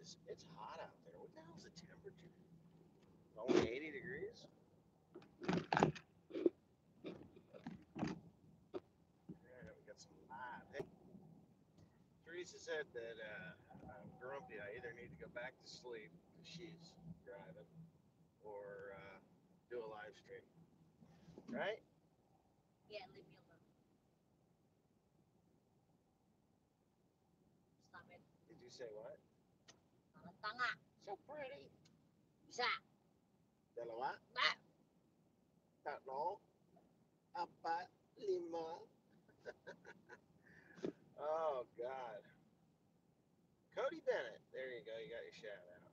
It's hot out there. What the hell's the temperature? Only 80 degrees? Yeah, we got some live. Hey, Teresa said that I'm grumpy. I either need to go back to sleep because she's driving or do a live stream. Right? Yeah, leave me alone. Stop it. Did you say what? Mga tanga. So pretty. Isa. Dalawa? Ah. Tatlo? Apat? Lima? Oh, God. Cody Bennett. There you go. You got your shout out.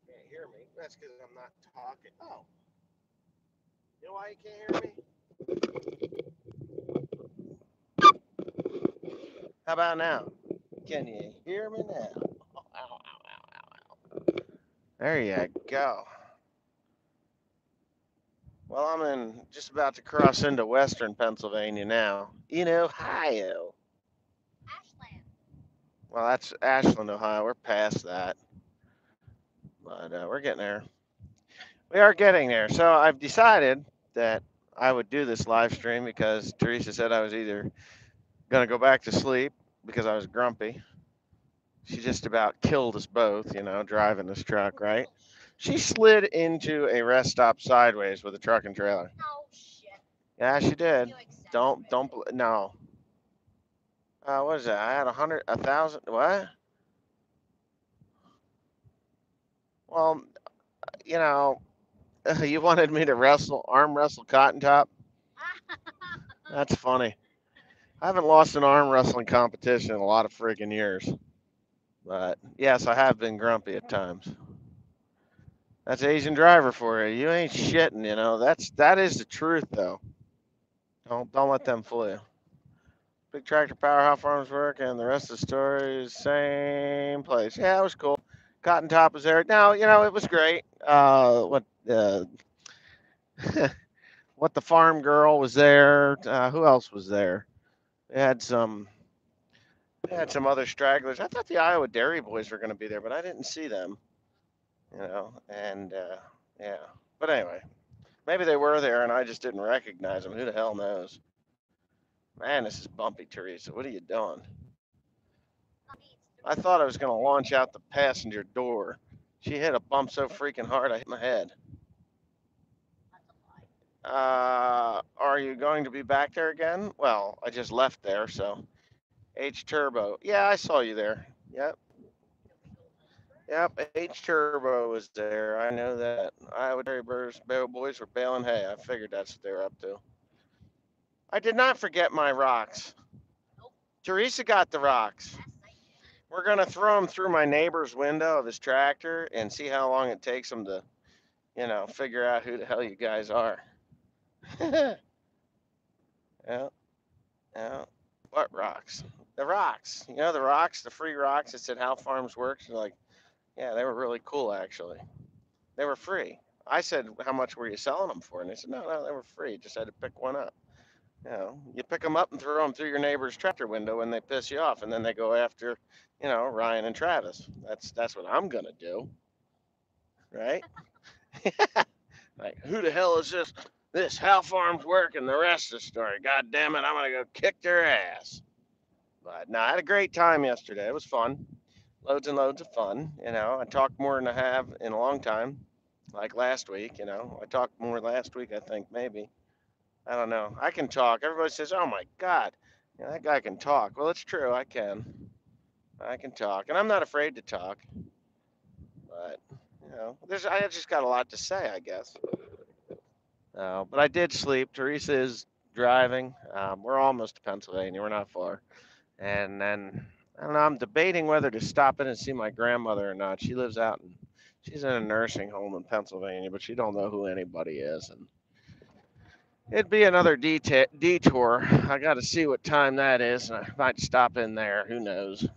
Can't hear me. That's because I'm not talking. Oh. You know why you can't hear me? How about now? Can you hear me now? Oh, ow, ow, ow, ow, ow. There you go. Well, I'm just about to cross into western Pennsylvania now. In Ohio. Ashland. Well, that's Ashland, Ohio. We're past that. But we're getting there. We are getting there. So I've decided that I would do this live stream because Teresa said I was either going to go back to sleep because I was grumpy. She just about killed us both, driving this truck, right? She slid into a rest stop sideways with a truck and trailer. Oh shit. Yeah, she did. You exaggerated. No. What is that? I had 1,000. What? Well, you know, you wanted me to arm wrestle Cotton Top. That's funny. I haven't lost an arm wrestling competition in a lot of freaking years. But yes, I have been grumpy at times. That's Asian driver for you. You ain't shitting, that is the truth though. Don't let them fool you. Big tractor power, how farms work, and the rest of the story is same place. Yeah, it was cool. Cotton Top was there. Now, it was great. What the farm girl was there. Who else was there? They had some other stragglers. I thought the Iowa Dairy Boys were going to be there, but I didn't see them. And yeah. But anyway, maybe they were there and I just didn't recognize them. Who the hell knows? Man, this is bumpy, Teresa. What are you doing? I thought I was going to launch out the passenger door. She hit a bump so freaking hard I hit my head. Are you going to be back there again? Well, I just left there, so. H Turbo. Yeah, I saw you there. Yep. Yep, H Turbo was there. I know that. Iowa Dairy Boys were baling hay. I figured that's what they were up to. I did not forget my rocks. Nope. Teresa got the rocks. Yes, I did. We're going to throw them through my neighbor's window of his tractor and see how long it takes him to, figure out who the hell you guys are. Yeah, yeah. What rocks? The rocks. The rocks, the free rocks that said how farms works. They're like, yeah, they were really cool actually. They were free. I said, how much were you selling them for? And they said, no, they were free. Just had to pick one up. You pick them up and throw them through your neighbor's tractor window when they piss you off, and then they go after, Ryan and Travis. That's what I'm gonna do, right? Like, who the hell is this? This how farms work and the rest of the story. God damn it, I'm gonna go kick their ass. But no, I had a great time yesterday. It was fun, loads and loads of fun. I talked more than I have in a long time. Like last week, I talked more last week. I think maybe. I don't know. I can talk. Everybody says, "Oh my God, that guy can talk." Well, it's true. I can. I can talk, and I'm not afraid to talk. But I just got a lot to say, I guess. But I did sleep. Teresa is driving. We're almost to Pennsylvania. We're not far. And then I don't know. I'm debating whether to stop in and see my grandmother or not. She lives out in. She's in a nursing home in Pennsylvania, but she don't know who anybody is, and it'd be another detour. I got to see what time that is, and I might stop in there. Who knows?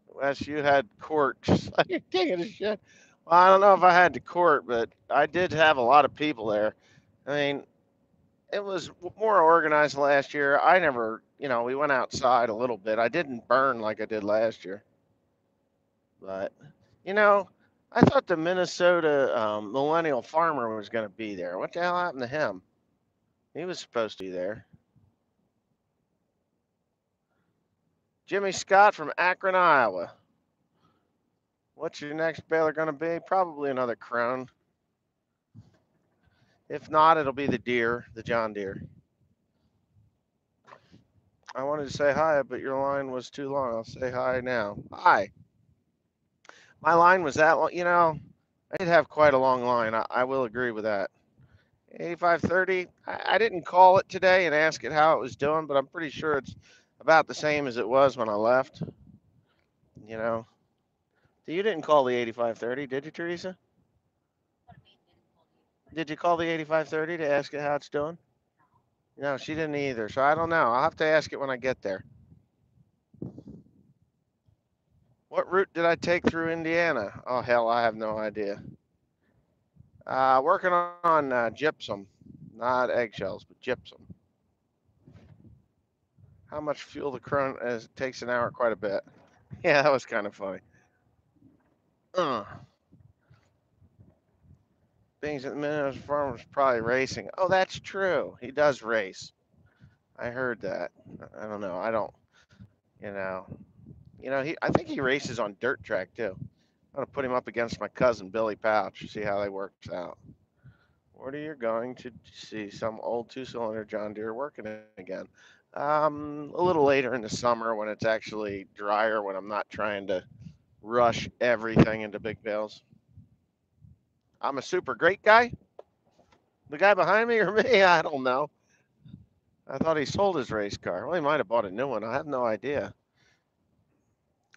Wes, you had court. You're taking a shit. Well, I don't know if I had to court, but I did have a lot of people there. I mean, It was more organized last year. I never, we went outside a little bit. I didn't burn like I did last year, but you know, I thought the Minnesota millennial farmer was going to be there. What the hell happened to him? He was supposed to be there. Jimmy Scott from Akron, Iowa. What's your next baler going to be? Probably another Crone. If not, it'll be the Deere, the John Deere. I wanted to say hi, but your line was too long. I'll say hi now. Hi. My line was that long. I did have quite a long line. I will agree with that. 8530. I didn't call it today and ask it how it was doing, but I'm pretty sure it's about the same as it was when I left. You know, you didn't call the 8530, did you, Teresa? What do you mean didn't call you? Did you call the 8530 to ask it how it's doing? No, she didn't either. So I don't know. I'll have to ask it when I get there. What route did I take through Indiana? Oh, hell, I have no idea. Working on gypsum, not eggshells, but gypsum. How much fuel the Crone is? It takes an hour, quite a bit. Yeah, that was kind of funny. Uh, Things at the minute, farmer's probably racing. Oh, that's true. He does race. I heard that. I don't know. I don't. You know. He. I think he races on dirt track too. I'm gonna put him up against my cousin Billy Pouch. See how they works out. What are you going to see some old two-cylinder John Deere working again? A little later in the summer when it's actually drier, when I'm not trying to rush everything into big bales. I'm a super great guy. The guy behind me or me? I don't know. I thought he sold his race car. Well, he might have bought a new one. I have no idea.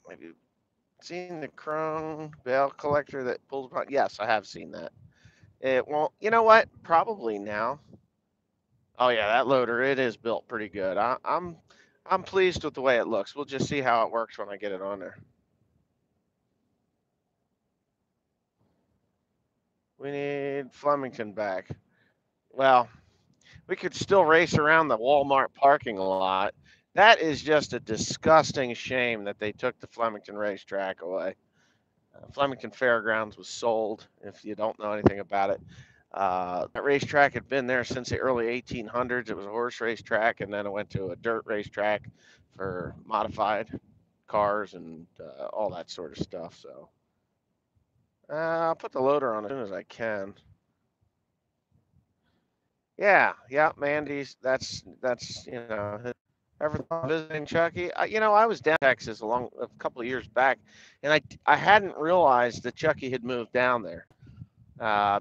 Have you seen the Crone bale collector that pulls apart? Yes, I have seen that. It won't. You know what? Probably now. Oh yeah, that loader. It is built pretty good. I'm pleased with the way it looks. We'll just see how it works when I get it on there. We need Flemington back. Well, we could still race around the Walmart parking lot. That is just a disgusting shame that they took the Flemington racetrack away. Flemington Fairgrounds was sold, if you don't know anything about it. That racetrack had been there since the early 1800s. It was a horse racetrack, and then it went to a dirt racetrack for modified cars and all that sort of stuff. So I'll put the loader on as soon as I can. Yeah, Mandy's. That's ever thought of visiting Chucky? I was down in Texas a couple of years back, and I hadn't realized that Chucky had moved down there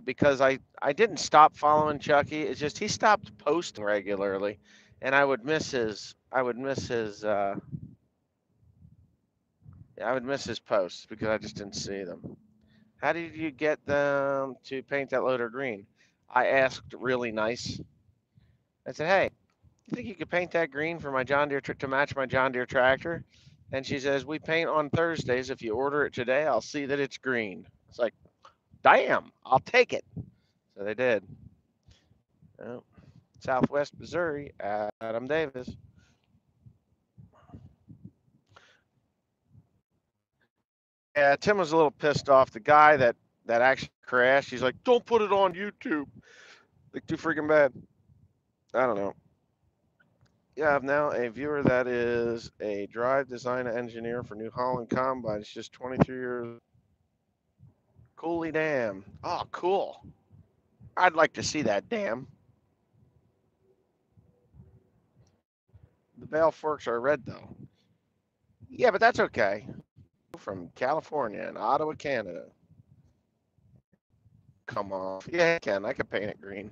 because I didn't stop following Chucky. It's just he stopped posting regularly, and I would miss his posts because I just didn't see them. How did you get them to paint that loader green? I asked really nice. I said, "Hey, you think you could paint that green for my John Deere to match my John Deere tractor?" And she says, "We paint on Thursdays. If you order it today, I'll see that it's green." It's like, damn, I'll take it. So they did. Oh, Southwest Missouri, Adam Davis. Yeah, Tim was a little pissed off. The guy that actually crashed, he's like, "Don't put it on YouTube." Like, too freaking bad. I don't know. Yeah, I have now a viewer that is a drive design engineer for New Holland Combine. It's just 23 years. Cooley Dam. Oh, cool. I'd like to see that dam. The bale forks are red though. Yeah, but that's okay. From California and Ottawa, Canada. Come off. Yeah, I can. I can paint it green.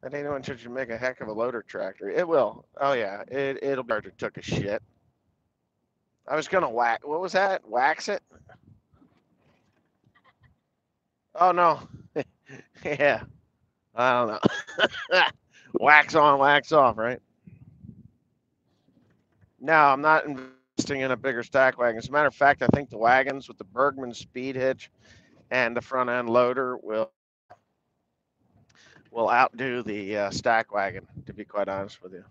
That ain't no should make a heck of a loader tractor. It will. Oh yeah. It'll be hard to took a shit. I was gonna whack. What was that? Wax it? Oh no. Yeah. I don't know. Wax on, wax off, right? No, I'm not investing in a bigger stack wagon. As a matter of fact, I think the wagons with the Bergman speed hitch and the front end loader will outdo the stack wagon. To be quite honest with you.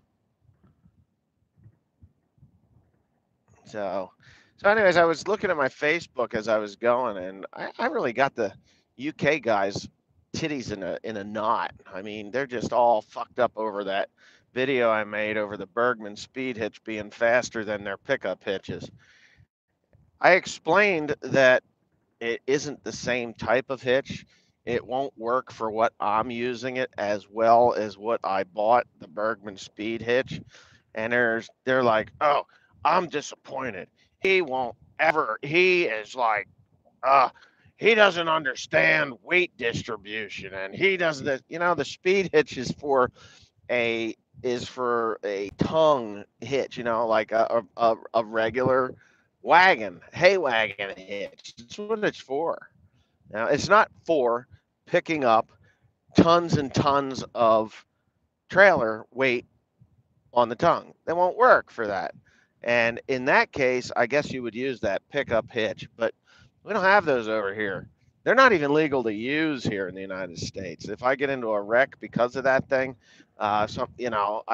So, anyways, I was looking at my Facebook as I was going, and I really got the UK guys' titties in a knot. I mean, they're just all fucked up over that video I made over the Bergman speed hitch being faster than their pickup hitches. I explained that it isn't the same type of hitch. It won't work for what I'm using it as well as what I bought the Bergman speed hitch. And they're like, "Oh, I'm disappointed. He won't ever. He is like, uh, he doesn't understand weight distribution, and he doesn't. You know, the speed hitch a is for a tongue hitch. You know, like a regular hay wagon hitch. That's what it's for. Now, it's not for picking up tons and tons of trailer weight on the tongue. They won't work for that. And in that case, I guess you would use that pickup hitch, but we don't have those over here. They're not even legal to use here in the United States. If I get into a wreck because of that thing, I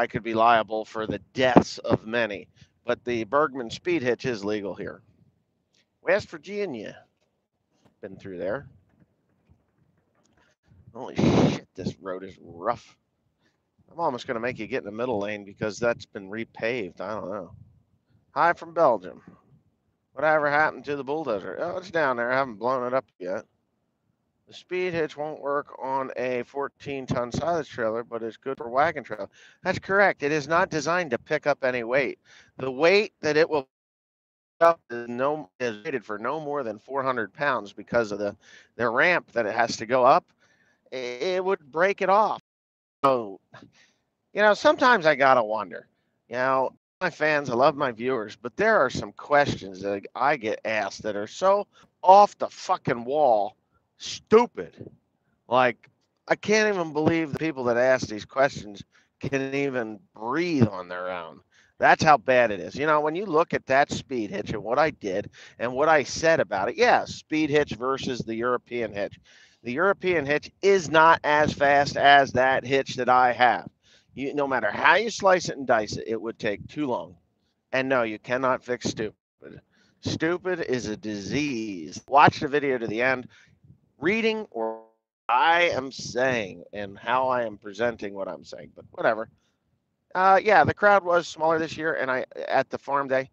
could be liable for the deaths of many. But the Bergman speed hitch is legal here. West Virginia, been through there. Holy shit, this road is rough. I'm almost going to make you get in the middle lane because that's been repaved. I don't know. Hi from Belgium. Whatever happened to the bulldozer? Oh, it's down there. I haven't blown it up yet. The speed hitch won't work on a 14-ton silage trailer, but it's good for wagon trail. That's correct. It is not designed to pick up any weight. The weight that it will pick up is rated for no more than 400 pounds because of the ramp that it has to go up. It would break it off. So, sometimes I gotta wonder. My fans, I love my viewers, but there are some questions that I get asked that are so off the fucking wall, stupid. Like, I can't even believe the people that ask these questions can even breathe on their own. That's how bad it is. When you look at that speed hitch and what I did and what I said about it, yeah, speed hitch versus the European hitch. The European hitch is not as fast as that hitch that I have. No matter how you slice it and dice it, it would take too long. And no, you cannot fix stupid. Stupid is a disease. Watch the video to the end, reading or I am saying and how I am presenting what I'm saying, but whatever. Yeah, the crowd was smaller this year, and I at the farm day,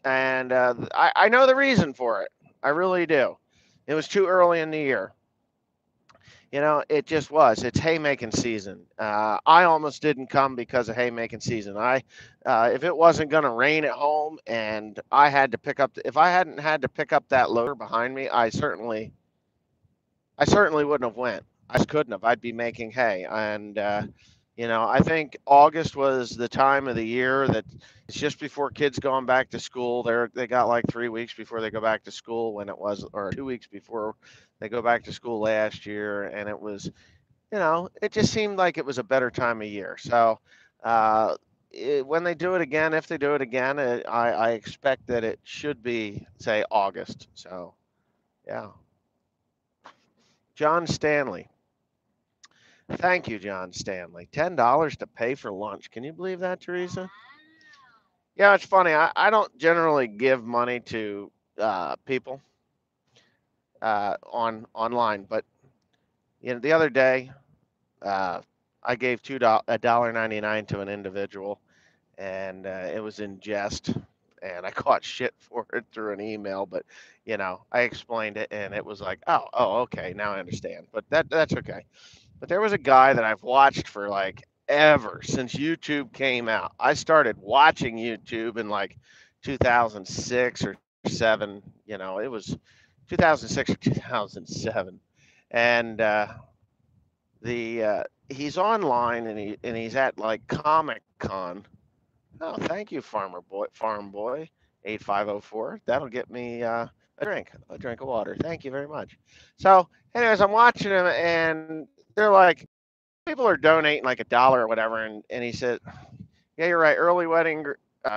and I know the reason for it. I really do. It was too early in the year. It just was. It's haymaking season. I almost didn't come because of haymaking season. If it wasn't going to rain at home and I had to pick up, if I hadn't had to pick up that loader behind me, I certainly wouldn't have went. I just couldn't have. I'd be making hay, and I think August was the time of the year that it's just before kids going back to school. They got like 3 weeks before they go back to school when it was, or 2 weeks before they go back to school last year, and it was, it just seemed like it was a better time of year. So. When they do it again, if they do it again, I expect that it should be, say, August. So, yeah. John Stanley. Thank you, John Stanley. $10 to pay for lunch. Can you believe that, Teresa? Yeah, it's funny. I don't generally give money to people online, but the other day uh, I gave $1.99 to an individual, and it was in jest, and I caught shit for it through an email. But I explained it, and it was like, oh, okay, now I understand. But that's okay. But there was a guy that I've watched for like ever since YouTube came out. I started watching YouTube in like 2006 or 7. It was 2006 or 2007, and the he's online and he's at like Comic Con. Oh, thank you, Farm Boy, 8504. That'll get me a drink of water. Thank you very much. So, anyways, I'm watching him and they're like, people are donating like $1 or whatever, and he said, "Yeah, you're right. Early wedding,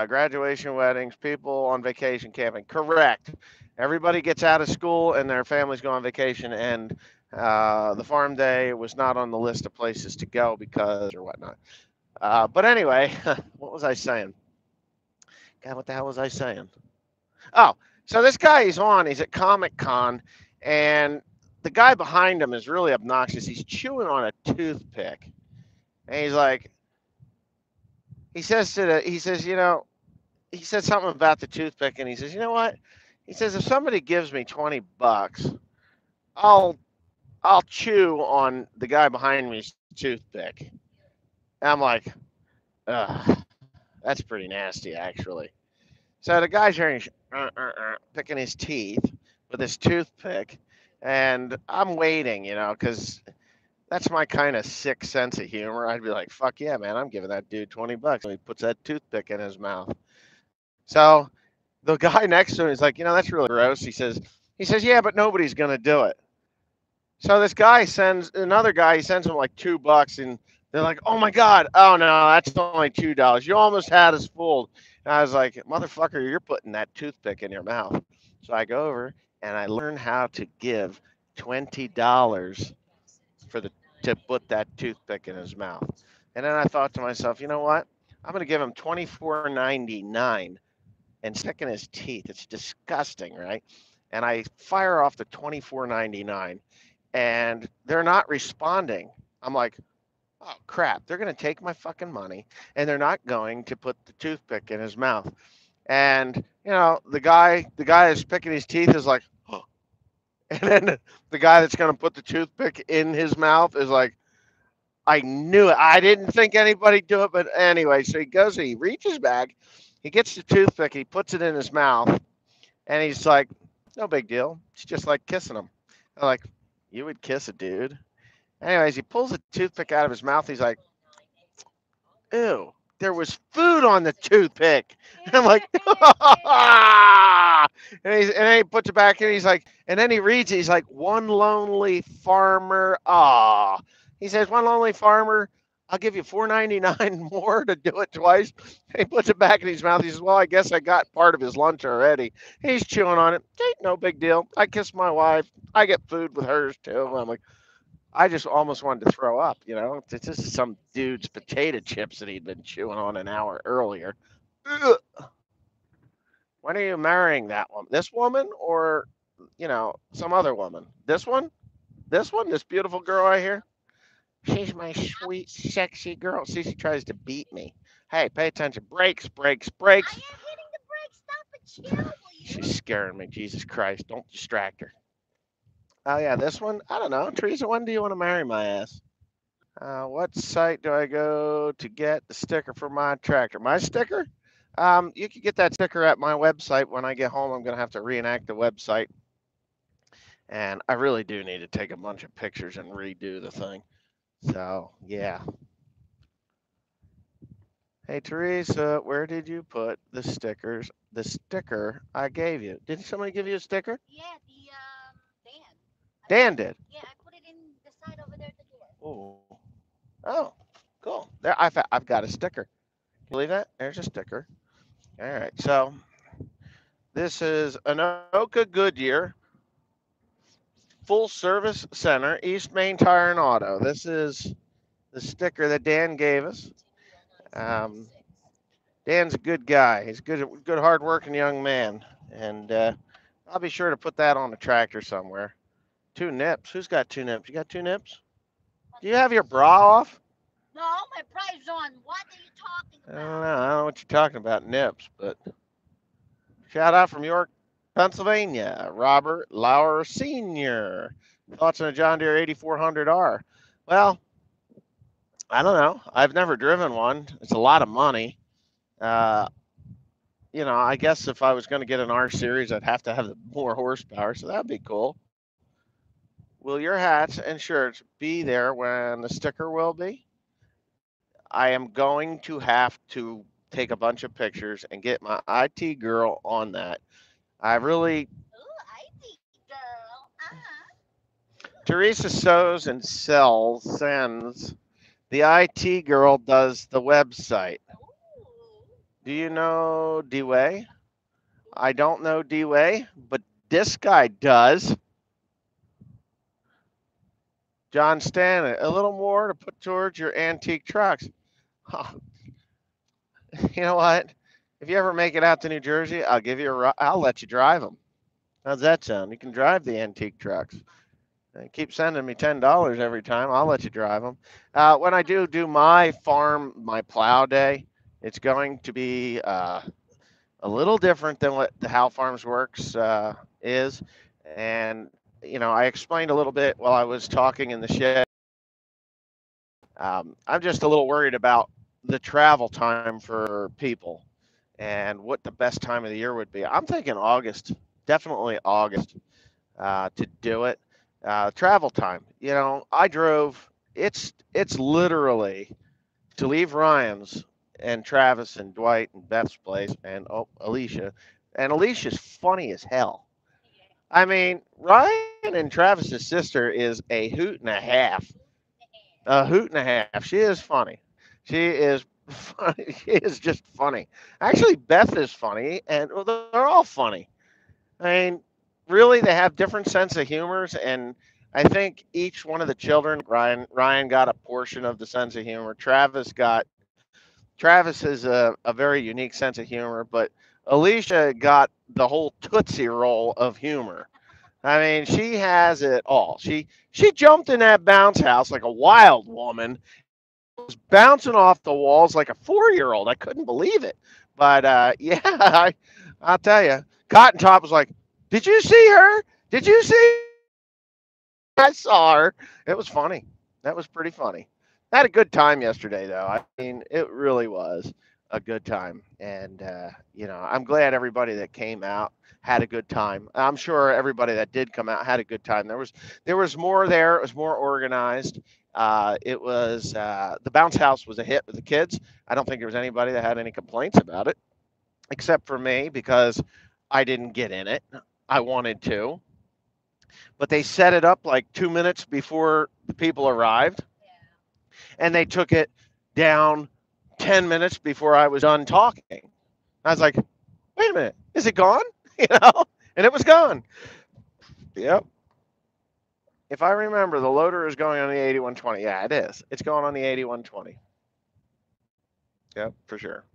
graduation weddings, people on vacation camping. Correct. Everybody gets out of school and their families go on vacation, and the farm day was not on the list of places to go because or whatnot. But anyway, what was I saying? God, what the hell was I saying? Oh, so this guy he's on. He's at Comic Con, and the guy behind him is really obnoxious. He's chewing on a toothpick, and he's like, he says, he said something about the toothpick, and he says, you know what? He says, if somebody gives me $20, I'll I'll chew on the guy behind me's toothpick. And I'm like, ugh, that's pretty nasty, actually. So the guy's here, picking his teeth with his toothpick, and I'm waiting, because that's my kind of sick sense of humor. I'd be like, fuck yeah, man, I'm giving that dude $20 when he puts that toothpick in his mouth. So the guy next to him is like, that's really gross. He says, yeah, but nobody's gonna do it. So this guy sends another guy. He sends him like $2, and they're like, "Oh my God! Oh no, that's only $2. You almost had us fooled." And I was like, "Motherfucker, you're putting that toothpick in your mouth." So I go over and I learn how to give $20 for the to put that toothpick in his mouth. And then I thought to myself, you know what? I'm going to give him 24.99 and stick in his teeth. It's disgusting, right? And I fire off the 24.99 and they're not responding. I'm like, oh crap, they're going to take my fucking money and they're not going to put the toothpick in his mouth. And the guy that's picking his teeth is like, oh. And then the guy that's going to put the toothpick in his mouth is like, I knew it. I didn't think anybody'd do it, but anyway, so he goes, he reaches back, he gets the toothpick, he puts it in his mouth, and he's like, no big deal. It's just like kissing him. I'm like, you would kiss a dude? Anyways, he pulls a toothpick out of his mouth. He's like, ew, there was food on the toothpick. And I'm like, and then he puts it back in. He's like, and then he reads it. He's like, one lonely farmer. Ah, he says, one lonely farmer. I'll give you $4.99 more to do it twice. And he puts it back in his mouth. He says, well, I guess I got part of his lunch already. He's chewing on it. Ain't no big deal. I kiss my wife. I get food with hers too. I'm like, I just almost wanted to throw up. It's just some dude's potato chips that he'd been chewing on an hour earlier. Ugh. When are you marrying that woman? This woman or, some other woman? This one? This one? This beautiful girl right here? She's my sweet, sexy girl. See, she tries to beat me. Hey, pay attention. Brakes, brakes, I brakes. am hitting the brakes. Stop and chill, will you? She's scaring me. Jesus Christ. Don't distract her. Oh, yeah, this one? I don't know. Teresa, when do you want to marry my ass? What site do I go to get the sticker for my tractor? My sticker? You can get that sticker at my website. When I get home, I'm going to have to reenact the website. And I really do need to take a bunch of pictures and redo the thing. So, yeah. Hey, Teresa, where did you put the stickers? The sticker I gave you. Didn't somebody give you a sticker? Yeah, the Dan. I put Dan it. did. Yeah, I put it in the side over there at the door. Oh, oh, cool. There, I've got a sticker. Can you believe that? There's a sticker. All right. So, this is Anoka Goodyear Full Service Center, East Main Tire and Auto. This is the sticker that Dan gave us. Um, Dan's a good guy. He's good, hard-working young man, and I'll be sure to put that on the tractor somewhere. Two nips. Who's got two nips? You got two nips? Do you have your bra off? No, my pride's on. What are you talking I don't know. about? I don't know what you're talking about, nips, but shout out from York, Pennsylvania, Robert Lauer Sr. Thoughts on a John Deere 8400R? Well, I don't know. I've never driven one. It's a lot of money. Uh, I guess if I was going to get an R series, I'd have to have more horsepower, so that'd be cool. Will your hats and shirts be there when the sticker will be? I am going to have to take a bunch of pictures and get my IT girl on that. I really, Ooh, IT girl. Teresa sews and sells, sends. The IT girl does the website. Ooh. Do you know D-Way? I don't know D-Way, but This guy does. John Stanley, a little more to put towards your antique trucks. Huh. You know what? If you ever make it out to New Jersey, I'll let you drive them. How's that sound? You can drive the antique trucks. Keep sending me $10 every time. I'll let you drive them. When I do my farm, my plow day, it's going to be a little different than what the How Farms Works is. And, I explained a little bit while I was talking in the shed. I'm just a little worried about the travel time for people and what the best time of the year would be. I'm thinking August, definitely August to do it. Travel time. I drove. It's literally to leave Ryan's and Travis and Dwight and Beth's place and Alicia. And Alicia's funny as hell. I mean, Ryan and Travis's sister is a hoot and a half. A hoot and a half. She is funny. She is funny. She is just funny. Actually, Beth is funny, and well, they're all funny. I mean, really, they have different sense of humors, and I think each one of the children, Ryan got a portion of the sense of humor. Travis is a very unique sense of humor, but Alicia got the whole Tootsie Roll of humor. I mean, she has it all. She jumped in that bounce house like a wild woman and was bouncing off the walls like a 4-year-old. I couldn't believe it. But yeah, I'll tell you, Cotton Top was like, "Did you see her? Did you see I saw her. It was funny. That was pretty funny. I had a good time yesterday, though. I mean, it really was a good time, and I'm glad everybody that came out had a good time. I'm sure everybody that did come out had a good time. There was more there. It was more organized. The bounce house was a hit with the kids. I don't think there was anybody that had any complaints about it, except for me because I didn't get in it. I wanted to, but they set it up like 2 minutes before the people arrived, and they took it down 10 minutes before I was done talking. I was like, wait a minute, is it gone? You know, and it was gone. Yep. If I remember, the loader is going on the 8120. Yeah, it is. It's going on the 8120. Yep, for sure.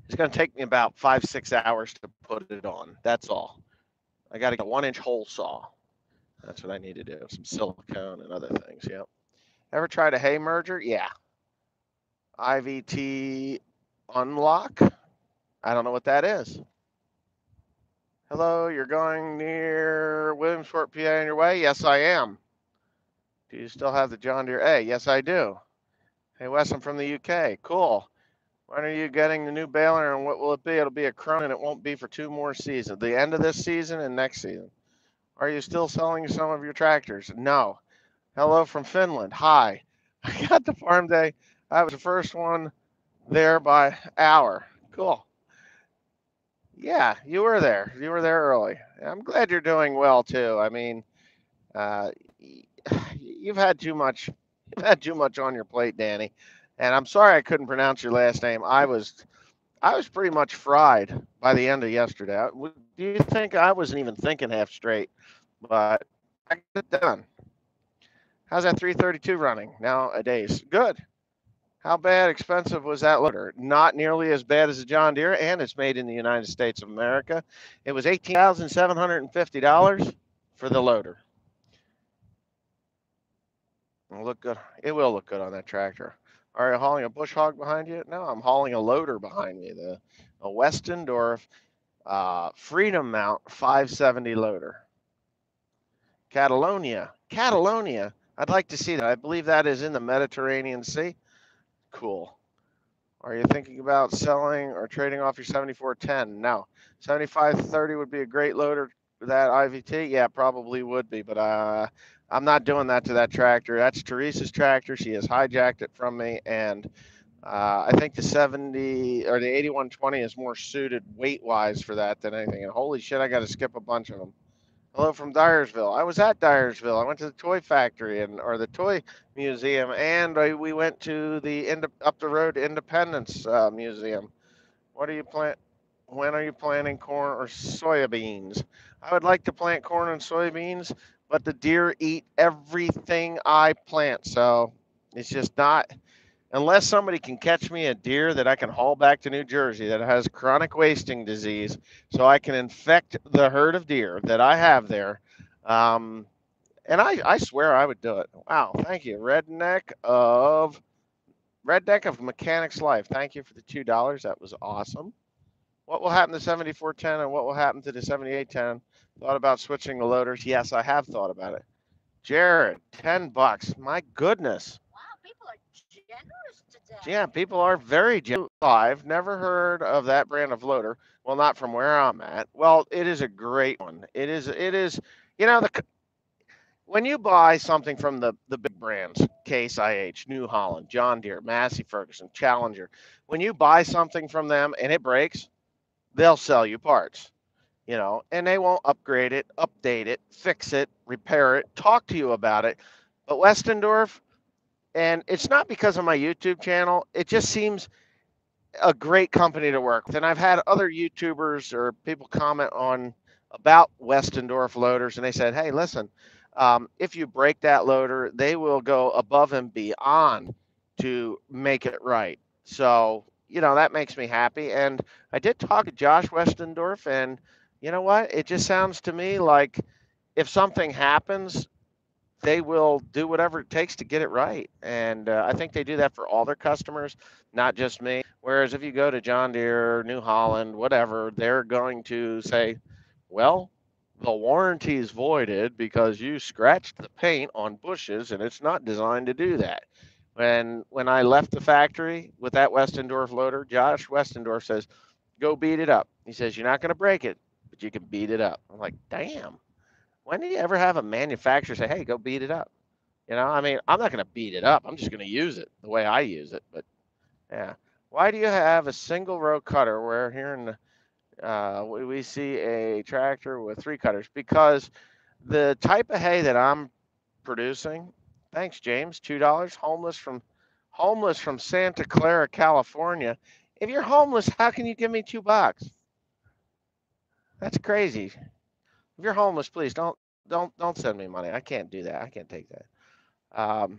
It's going to take me about 5, 6 hours to put it on. That's all. I got to get a 1-inch hole saw. That's what I need to do. Some silicone and other things. Yep. Ever tried a hay merger? Yeah. IVT unlock? I don't know what that is. Hello, you're going near Williamsport, PA on your way? Yes, I am. Do you still have the John Deere A? Yes, I do. Hey, Wes, I'm from the UK. Cool. When are you getting the new baler and what will it be? It'll be a Cronin and it won't be for 2 more seasons. The end of this season and next season. Are you still selling some of your tractors? No. Hello from Finland. Hi. I got the farm day. I was the first one there by hour. Cool. Yeah, you were there. You were there early. I'm glad you're doing well too. I mean, uh, you've had too much. You've had too much on your plate, Danny. And I'm sorry I couldn't pronounce your last name. I was pretty much fried by the end of yesterday. Do you think I wasn't even thinking half straight? But I got it done. How's that 332 running nowadays? Good. How bad, expensive was that loader? Not nearly as bad as a John Deere, and it's made in the United States of America. It was $18,750 for the loader. It'll look good. It will look good on that tractor. Are you hauling a bush hog behind you? No, I'm hauling a loader behind me. A Westendorf Freedom Mount 570 loader. Catalonia. Catalonia. I'd like to see that. I believe that is in the Mediterranean Sea. Cool. Are you thinking about selling or trading off your 7410? No. 7530 would be a great loader. That IVT, yeah, probably would be, but I'm not doing that to that tractor. That's Teresa's tractor. She has hijacked it from me, and I think the 70 or the 8120 is more suited weight wise for that than anything. And holy shit, I got to skip a bunch of them. Hello from Dyersville. I was at Dyersville. I went to the toy factory or the toy museum, and we went to the up the road Independence Museum. What are you plan? When are you planting corn or soybeans? I would like to plant corn and soybeans, but the deer eat everything I plant. So it's just not, unless somebody can catch me a deer that I can haul back to New Jersey that has chronic wasting disease, so I can infect the herd of deer that I have there. Um, and I swear I would do it. Wow, thank you, Redneck of Mechanics Life. Thank you for the $2. That was awesome. What will happen to 7410 and what will happen to the 7810? Thought about switching the loaders? Yes, I have thought about it. Jared, $10. My goodness. Wow, people are generous today. Yeah, people are very generous. I've never heard of that brand of loader. Well, not from where I'm at. Well, it is a great one. It is, you know, when you buy something from the big brands, Case IH, New Holland, John Deere, Massey Ferguson, Challenger, when you buy something from them and it breaks, they'll sell you parts, and they won't upgrade it, update it, fix it, repair it, talk to you about it. But Westendorf, and it's not because of my YouTube channel, it just seems a great company to work with. And I've had other YouTubers or people comment on about Westendorf loaders, and they said, "Hey, listen, if you break that loader, they will go above and beyond to make it right." So that makes me happy. And I did talk to Josh Westendorf, and you know what? It just sounds to me like if something happens, they will do whatever it takes to get it right. And I think they do that for all their customers, not just me. Whereas if you go to John Deere, New Holland, whatever, they're going to say, well, the warranty is voided because you scratched the paint on bushes and it's not designed to do that. When I left the factory with that Westendorf loader, Josh Westendorf says, go beat it up. He says, you're not going to break it, but you can beat it up. I'm like, damn. When do you ever have a manufacturer say, "Hey, go beat it up"? I mean, I'm not going to beat it up. I'm just going to use it the way I use it. But yeah, why do you have a single row cutter where here in we see a tractor with three cutters? Because the type of hay that I'm producing, thanks James, $2, homeless from Santa Clara, California. If you're homeless, how can you give me $2? That's crazy. If you're homeless, please don't send me money. I can't do that. I can't take that.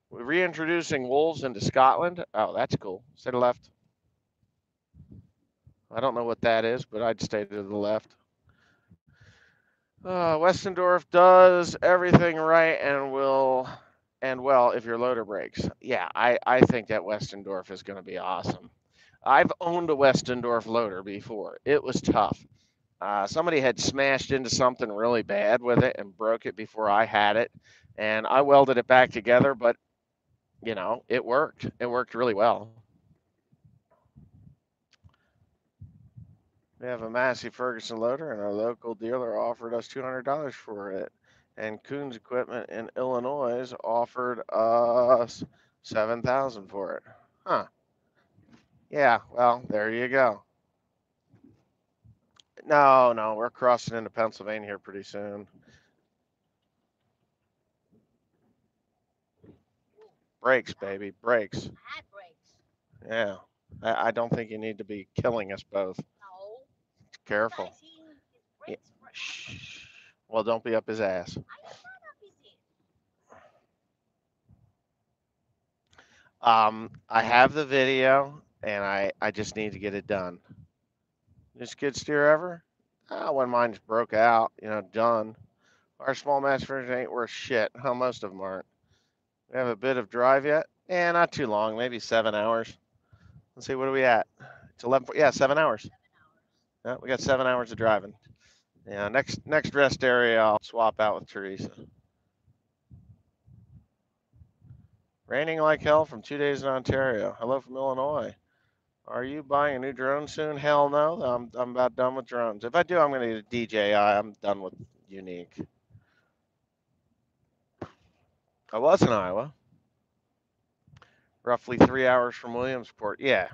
We're reintroducing wolves into Scotland. Oh, that's cool. Stay to the left. I don't know what that is, but I'd stay to the left. Westendorf does everything right and well if your loader breaks. Yeah, I think that Westendorf is going to be awesome. I've owned a Westendorf loader before. It was tough. Somebody had smashed into something really bad with it and broke it before I had it, and I welded it back together. But it worked. It worked really well. We have a Massey Ferguson loader, and our local dealer offered us $200 for it. And Coons Equipment in Illinois offered us 7,000 for it. Huh? Yeah. Well, there you go. No, no, we're crossing into Pennsylvania here pretty soon. Brakes, baby, brakes. I had brakes. Yeah. I don't think you need to be killing us both. No. You Careful. guys seen his Yeah. brakes for nothing. Shh. Well, don't be up his ass. I am not up his ear. I have the video, and I just need to get it done. New skid steer ever? When mine's broke out, done. Our small match version ain't worth shit. How most of them aren't. We have a bit of drive yet? Yeah, not too long, maybe 7 hours. Let's see, what are we at? It's 11. Yeah, 7 hours. 7 hours. Yeah, we got 7 hours of driving. Yeah, next rest area I'll swap out with Teresa. Raining like hell from 2 days in Ontario. Hello from Illinois. Are you buying a new drone soon? Hell no. I'm about done with drones. If I do, I'm going to need a DJI. I'm done with Unique. I was in Iowa, roughly 3 hours from Williamsport. Yeah.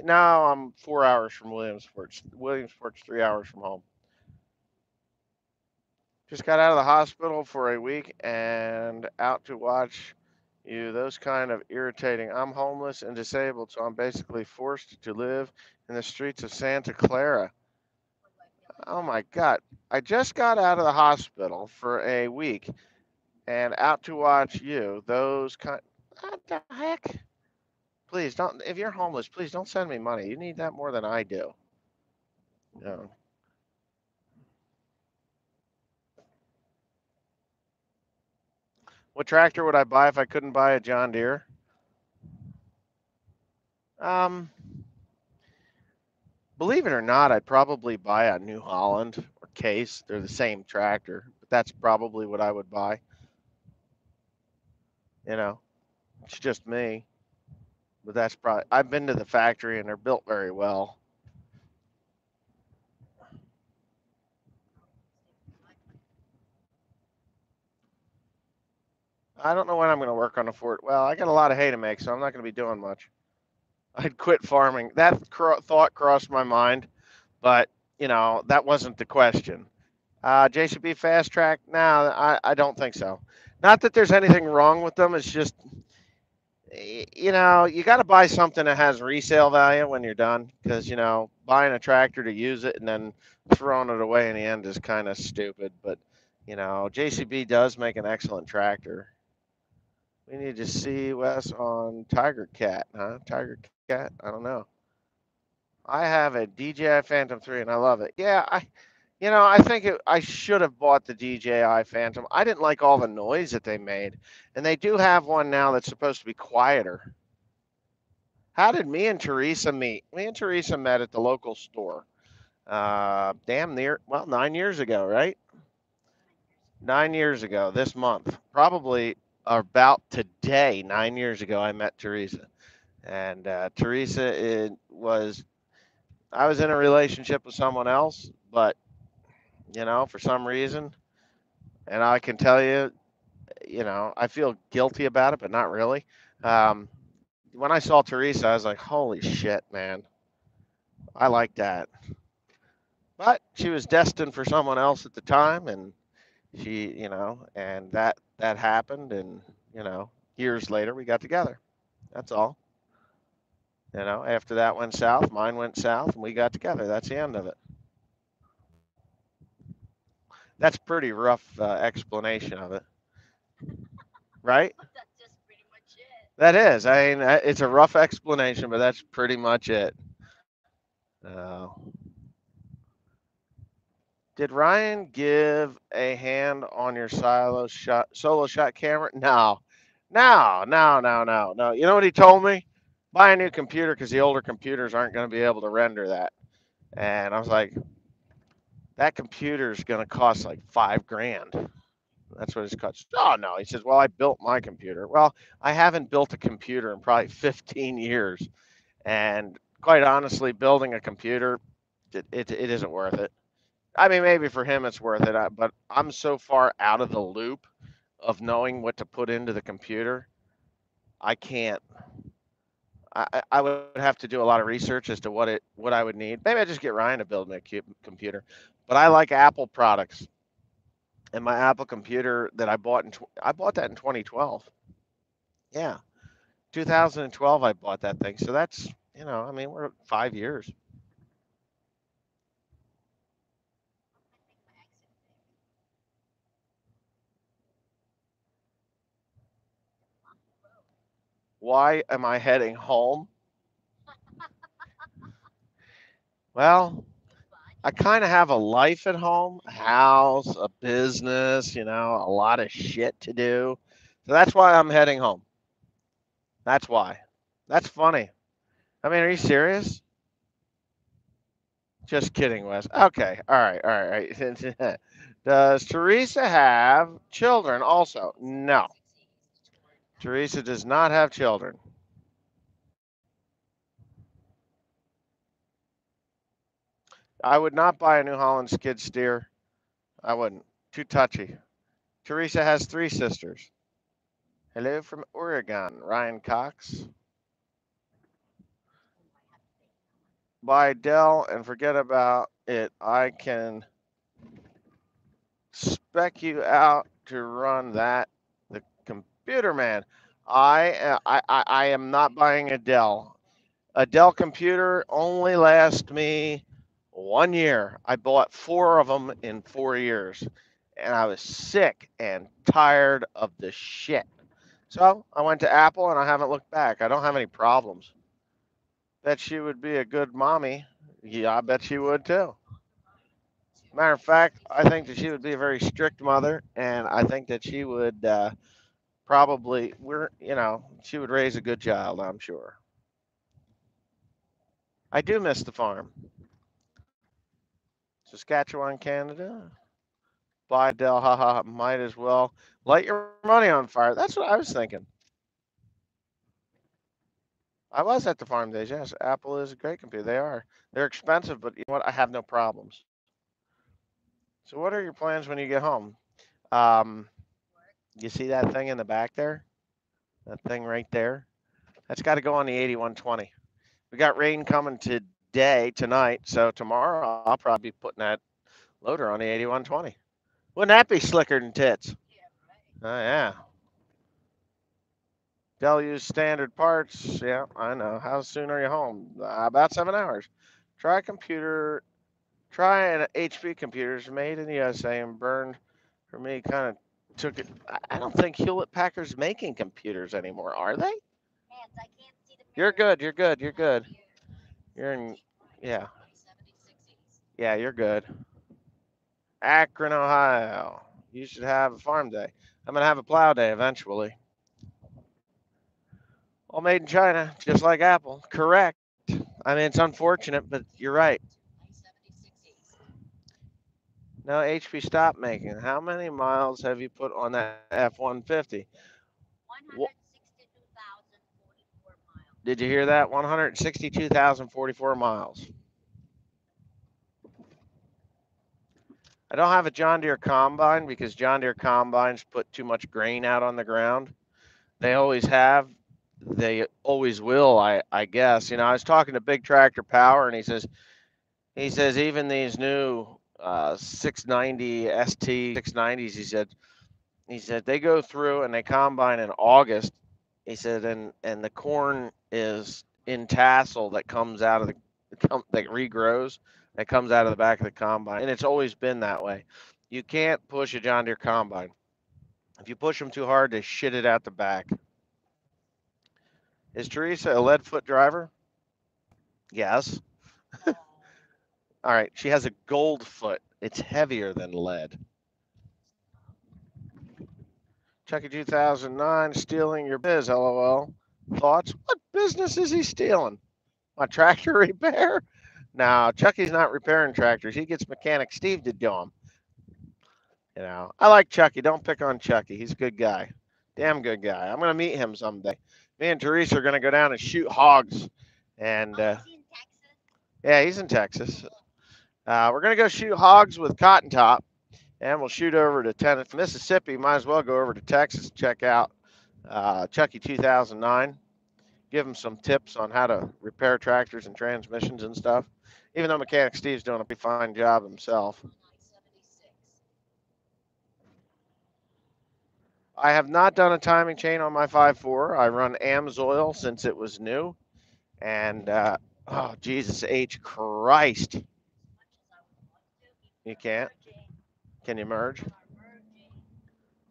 No, I'm 4 hours from Williamsport. Williamsport's 3 hours from home. Just got out of the hospital for a week and out to watch You, those kind of irritating. I'm homeless and disabled, so I'm basically forced to live in the streets of Santa Clara. Oh my God. I just got out of the hospital for a week and out to watch you. Those kind. What the heck? Please don't. If you're homeless, please don't send me money. You need that more than I do. No. What tractor would I buy if I couldn't buy a John Deere? Um, Believe it or not, I'd probably buy a New Holland or Case. They're the same tractor, but that's probably what I would buy. You know, it's just me, but that's probably. I've been to the factory and they're built very well. I don't know when I'm going to work on a Ford. Well, I got a lot of hay to make, so I'm not going to be doing much. I'd quit farming. That thought crossed my mind, but that wasn't the question. JCB Fast Track? No, I don't think so. Not that there's anything wrong with them. It's just you got to buy something that has resale value when you're done, because buying a tractor to use it and then throwing it away in the end is kind of stupid. But JCB does make an excellent tractor. We need to see Wes on Tiger Cat, huh? Tiger Cat? I don't know. I have a DJI Phantom 3 and I love it. Yeah, I think I should have bought the DJI Phantom. I didn't like all the noise that they made, and they do have one now that's supposed to be quieter. How did me and Teresa meet? Me and Teresa met at the local store. Damn near, well, 9 years ago, right? 9 years ago, this month, probably about today. 9 years ago, I met Teresa, and Teresa I was in a relationship with someone else, but for some reason, and I can tell you, I feel guilty about it, but not really. Um, when I saw Teresa, I was like, holy shit, man. I like that. But she was destined for someone else at the time, and and that happened, and years later we got together. That's all. After that went south, mine went south, and we got together. That's the end of it. That's pretty rough explanation of it, right? That's just pretty much it. That is. I mean, it's a rough explanation, but that's pretty much it. Uh, did Ryan give a hand on your solo shot camera? No, no, no, no, no, no. You know what he told me? Buy a new computer because the older computers aren't going to be able to render that. And I was like, that computer is going to cost like 5 grand. That's what it's cost. Oh no, he says, well, I built my computer. Well, I haven't built a computer in probably 15 years, and quite honestly, building a computer, it isn't worth it. I mean, maybe for him it's worth it, but I'm so far out of the loop of knowing what to put into the computer. I can't. I would have to do a lot of research as to what I would need. Maybe I just get Ryan to build me a computer. But I like Apple products, and my Apple computer that I bought that in 2012. Yeah, 2012 I bought that thing. So that's I mean we're at 5 years. I think my exit on the road. Why am I heading home? Well, It's fun. I kind of have a life at home, a house, a business, a lot of shit to do. So that's why I'm heading home. That's why. That's funny. I mean, are you serious? Just kidding, Wes. Okay. All right. All right. All right. Does Teresa have children also? No. Succeeds toward that. Teresa does not have children. I would not buy a New Holland skid steer. I wouldn't. Too touchy. Teresa has 3 sisters. Hello from Oregon, Ryan Cox. Oh, I have to take that one. Buy Dell and forget about it. I can spec you out to run that. The computer man. I am not buying a Dell. A Dell computer only lasts me 1 year. I bought four of them in 4 years, and I was sick and tired of the shit. So I went to Apple, and I haven't looked back. I don't have any problems. Bet she would be a good mommy. Yeah, I bet she would too. Matter of fact, I think that she would be a very strict mother, and I think that she would probably she would raise a good child. I'm sure. I do miss the farm. Saskatchewan, Canada. Buy Dell, haha, might as well light your money on fire. That's what I was thinking. I was at the farm days. Yes, Apple is a great computer. They are. They're expensive, but you know what? I have no problems. So, what are your plans when you get home? Um, you see that thing in the back there? That thing right there? That's got to go on the 8120. We got rain coming today, tonight. So tomorrow I'll probably be putting that loader on the 8120. Wouldn't that be slicker than tits? Oh yeah. They'll use standard parts. Yeah, I know. How soon are you home? About 7 hours. Try a computer. Try an HP computers made in the USA and burned for me. Kind of took it. I don't think Hewlett Packard's making computers anymore, are they? You're good. You're good. You're good. You're in. Yeah. Yeah, you're good. Akron, Ohio. You should have a farm day. I'm gonna have a plow day eventually. All made in China, just like Apple. Correct. I mean, it's unfortunate, but you're right. No, HP stopped making. How many miles have you put on that F-150? Did you hear that? 162,044 miles. I don't have a John Deere combine because John Deere combines put too much grain out on the ground. They always have. They always will, I guess. I was talking to Big Tractor Power, and he says even these new 690 ST 690s, he said they go through and they combine in August. He said and the corn is in tassel that comes out of that regrows, that comes out of the back of the combine, and it's always been that way. You can't push a John Deere combine. If you push them too hard, they shit it out the back. Is Teresa a lead foot driver? Yes. All right. She has a gold foot. It's heavier than lead. Chucky 2009 stealing your biz. LOL. Thoughts? What business is he stealing? My tractor repair? No, Chucky's not repairing tractors. He gets mechanic Steve to do them. I like Chucky. Don't pick on Chucky. He's a good guy. Damn good guy. I'm gonna meet him someday. Me and Teresa are gonna go down and shoot hogs. And yeah, he's in Texas. We're gonna go shoot hogs with Cotton Top, and we'll shoot over to Tennessee, Mississippi. Might as well go over to Texas and check out Chucky 2009. Give him some tips on how to repair tractors and transmissions and stuff. Even though Mechanic Steve's doing a pretty fine job himself. I have not done a timing chain on my 5.4. I run AMSOIL since it was new. And oh, Jesus H. Christ. You can't? Can you merge?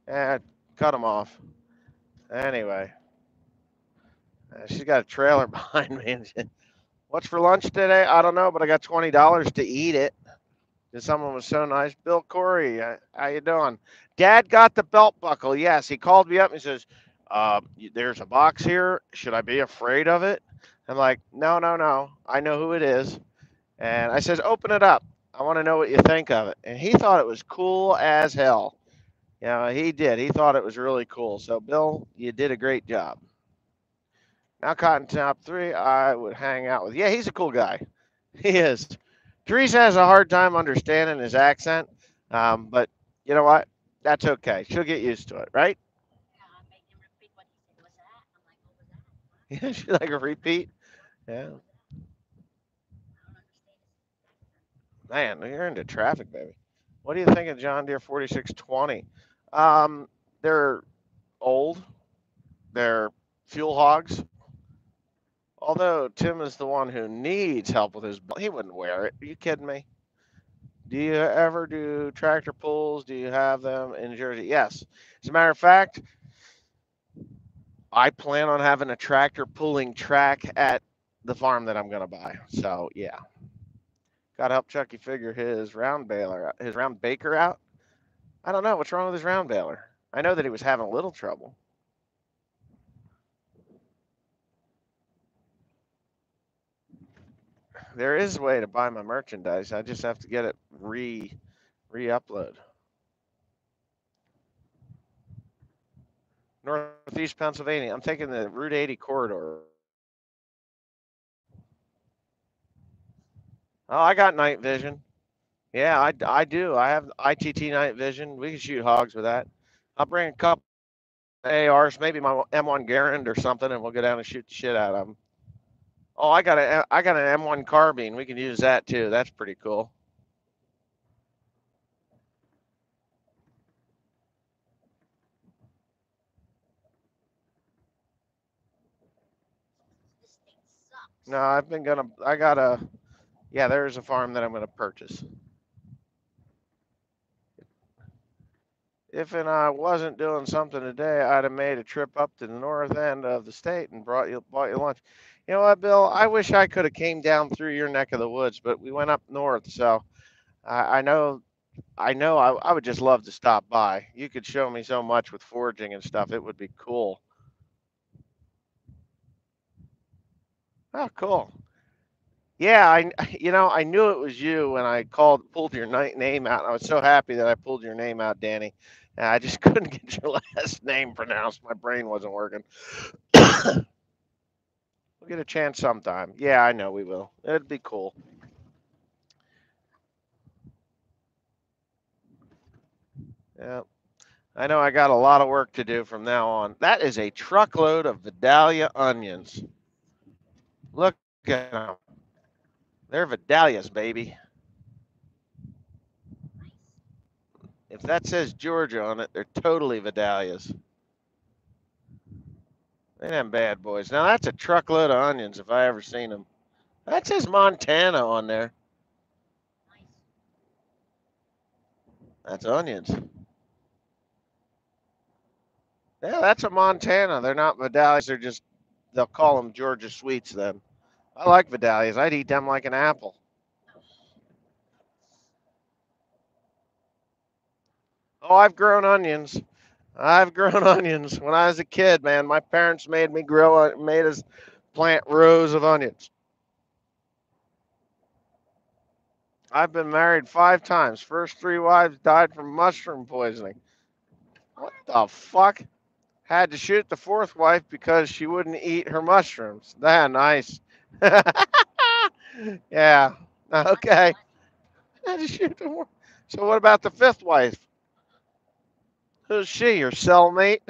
Eh, cut them off. Anyway, she's got a trailer behind me. What's for lunch today? I don't know, but I got $20 to eat it. And someone was so nice. Bill Corey, how you doing? Dad got the belt buckle. Yes, he called me up and he says, "There's a box here. Should I be afraid of it?" I'm like, "No, no, no. I know who it is." And I says, "Open it up. I want to know what you think of it." And he thought it was cool as hell. He did. He thought it was really cool. So, Bill, you did a great job. Now, Cotton Top 3, I would hang out with. Yeah, he's a cool guy. He is. Teresa has a hard time understanding his accent, but you know what? That's okay. She'll get used to it, right? Yeah, she like a repeat. Yeah, man, you're into traffic, baby. What do you think of John Deere 4620? Um, they're old. They're fuel hogs. Although Tim is the one who needs help with his belt, he wouldn't wear it. Are you kidding me? Do you ever do tractor pulls? Do you have them in Jersey? Yes. As a matter of fact, I plan on having a tractor pulling track at the farm that I'm going to buy. So yeah, got to help Chucky figure his round baker out. I don't know what's wrong with his round baler. I know that he was having a little trouble. There is a way to buy my merchandise. I just have to get it re-upload. Northeast Pennsylvania. I'm taking the Route 80 corridor. Oh, I got night vision. Yeah, I do. I have ITT night vision. We can shoot hogs with that. I'll bring a couple ARs, maybe my M1 Garand or something, and we'll go down and shoot the shit out of them. Oh, I got an M1 carbine. We can use that too. That's pretty cool. This thing sucks. No, I've been gonna. I got a. Yeah, there's a farm that I'm gonna purchase. If and I wasn't doing something today, I'd have made a trip up to the north end of the state and bought you lunch. You know what, Bill? I wish I could have came down through your neck of the woods, but we went up north, so I know I would just love to stop by. You could show me so much with foraging and stuff. It would be cool. Oh, cool. Yeah, I knew it was you when I pulled your name out. I was so happy that I pulled your name out, Danny. And I just couldn't get your last name pronounced. My brain wasn't working. We'll get a chance sometime. Yeah, I know we will. It'd be cool. Yeah, I know I got a lot of work to do from now on. That is a truckload of Vidalia onions. Look at them. They're Vidalias, baby. Nice. If that says Georgia on it, they're totally Vidalias. They them bad boys. Now that's a truckload of onions if I ever seen them. That says Montana on there. Nice. That's onions. Yeah, that's a Montana. They're not Vidalias. They'll call them Georgia sweets then. I like Vidalias. I'd eat them like an apple. Oh, I've grown onions. I've grown onions. When I was a kid, man, my parents made us plant rows of onions. I've been married 5 times. First 3 wives died from mushroom poisoning. What What? the fuck? Had to shoot the fourth wife because she wouldn't eat her mushrooms. That nice. Yeah. What? Okay. What? Had to shoot the fourth. So what about the fifth wife? Who's she? Your cellmate?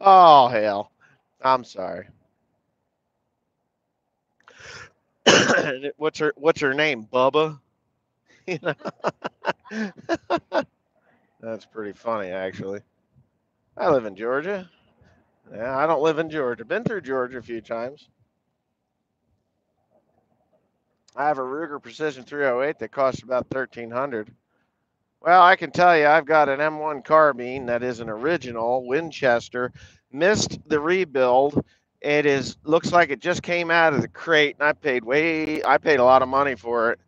Oh hell. I'm sorry. What's her name? Bubba? You know? That's pretty funny actually. I live in Georgia. Yeah, I don't live in Georgia. Been through Georgia a few times. I have a Ruger Precision 308 that costs about 1,300. Well, I can tell you, I've got an M1 carbine that is an original Winchester. Missed the rebuild. It is looks like it just came out of the crate, and I paid a lot of money for it.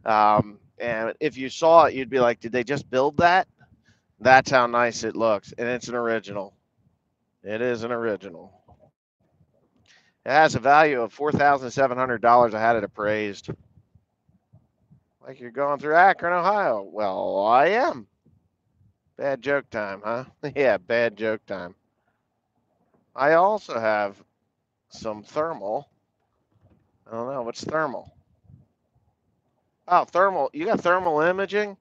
And if you saw it, you'd be like, did they just build that? That's how nice it looks, and it's an original. It is an original. It has a value of $4,700. I had it appraised. Like you're going through Akron, Ohio. Well, I am. Bad joke time, huh? Yeah, bad joke time. I also have some thermal. I don't know what's thermal. Oh, thermal. You got thermal imaging?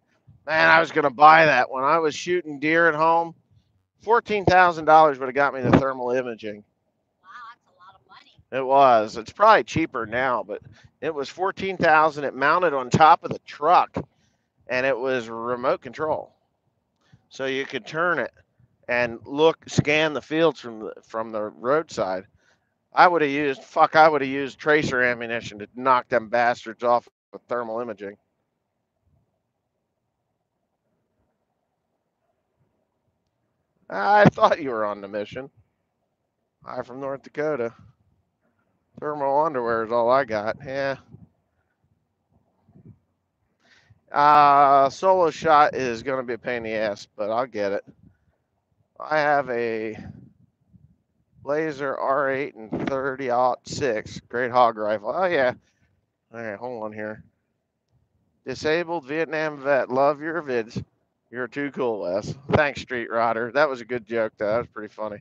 Man, I was gonna buy that when I was shooting deer at home. $14,000 would have got me the thermal imaging. Wow, that's a lot of money. It was. It's probably cheaper now, but it was 14,000. It mounted on top of the truck, and it was remote control, so you could turn it. and scan the fields from the roadside. I would have used tracer ammunition to knock them bastards off with thermal imaging. I thought you were on the mission. I'm from North Dakota. Thermal underwear is all I got. Yeah. Solo shot is going to be a pain in the ass, but I'll get it. I have a laser R8 and 30-06 Great Hog Rifle. Oh, yeah. All right, hold on here. Disabled Vietnam vet. Love your vids. You're too cool, Wes. Thanks, Street Rodder. That was a good joke, though. That was pretty funny.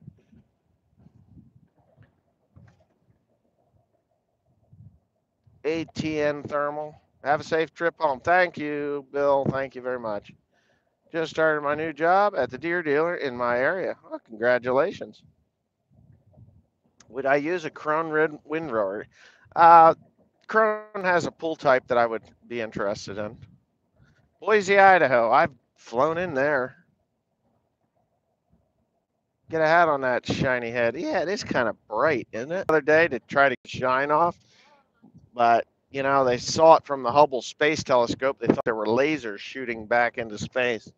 ATN Thermal. Have a safe trip home. Thank you, Bill. Thank you very much. Just started my new job at the deer dealer in my area. Oh, congratulations. Would I use a Krone Red Windrower? Uh, Krone has a pull type that I would be interested in. Boise, Idaho. I've flown in there. Get a hat on that shiny head. Yeah, it is kind of bright, isn't it? The other day to try to shine off, but they saw it from the Hubble Space Telescope. They thought there were lasers shooting back into space,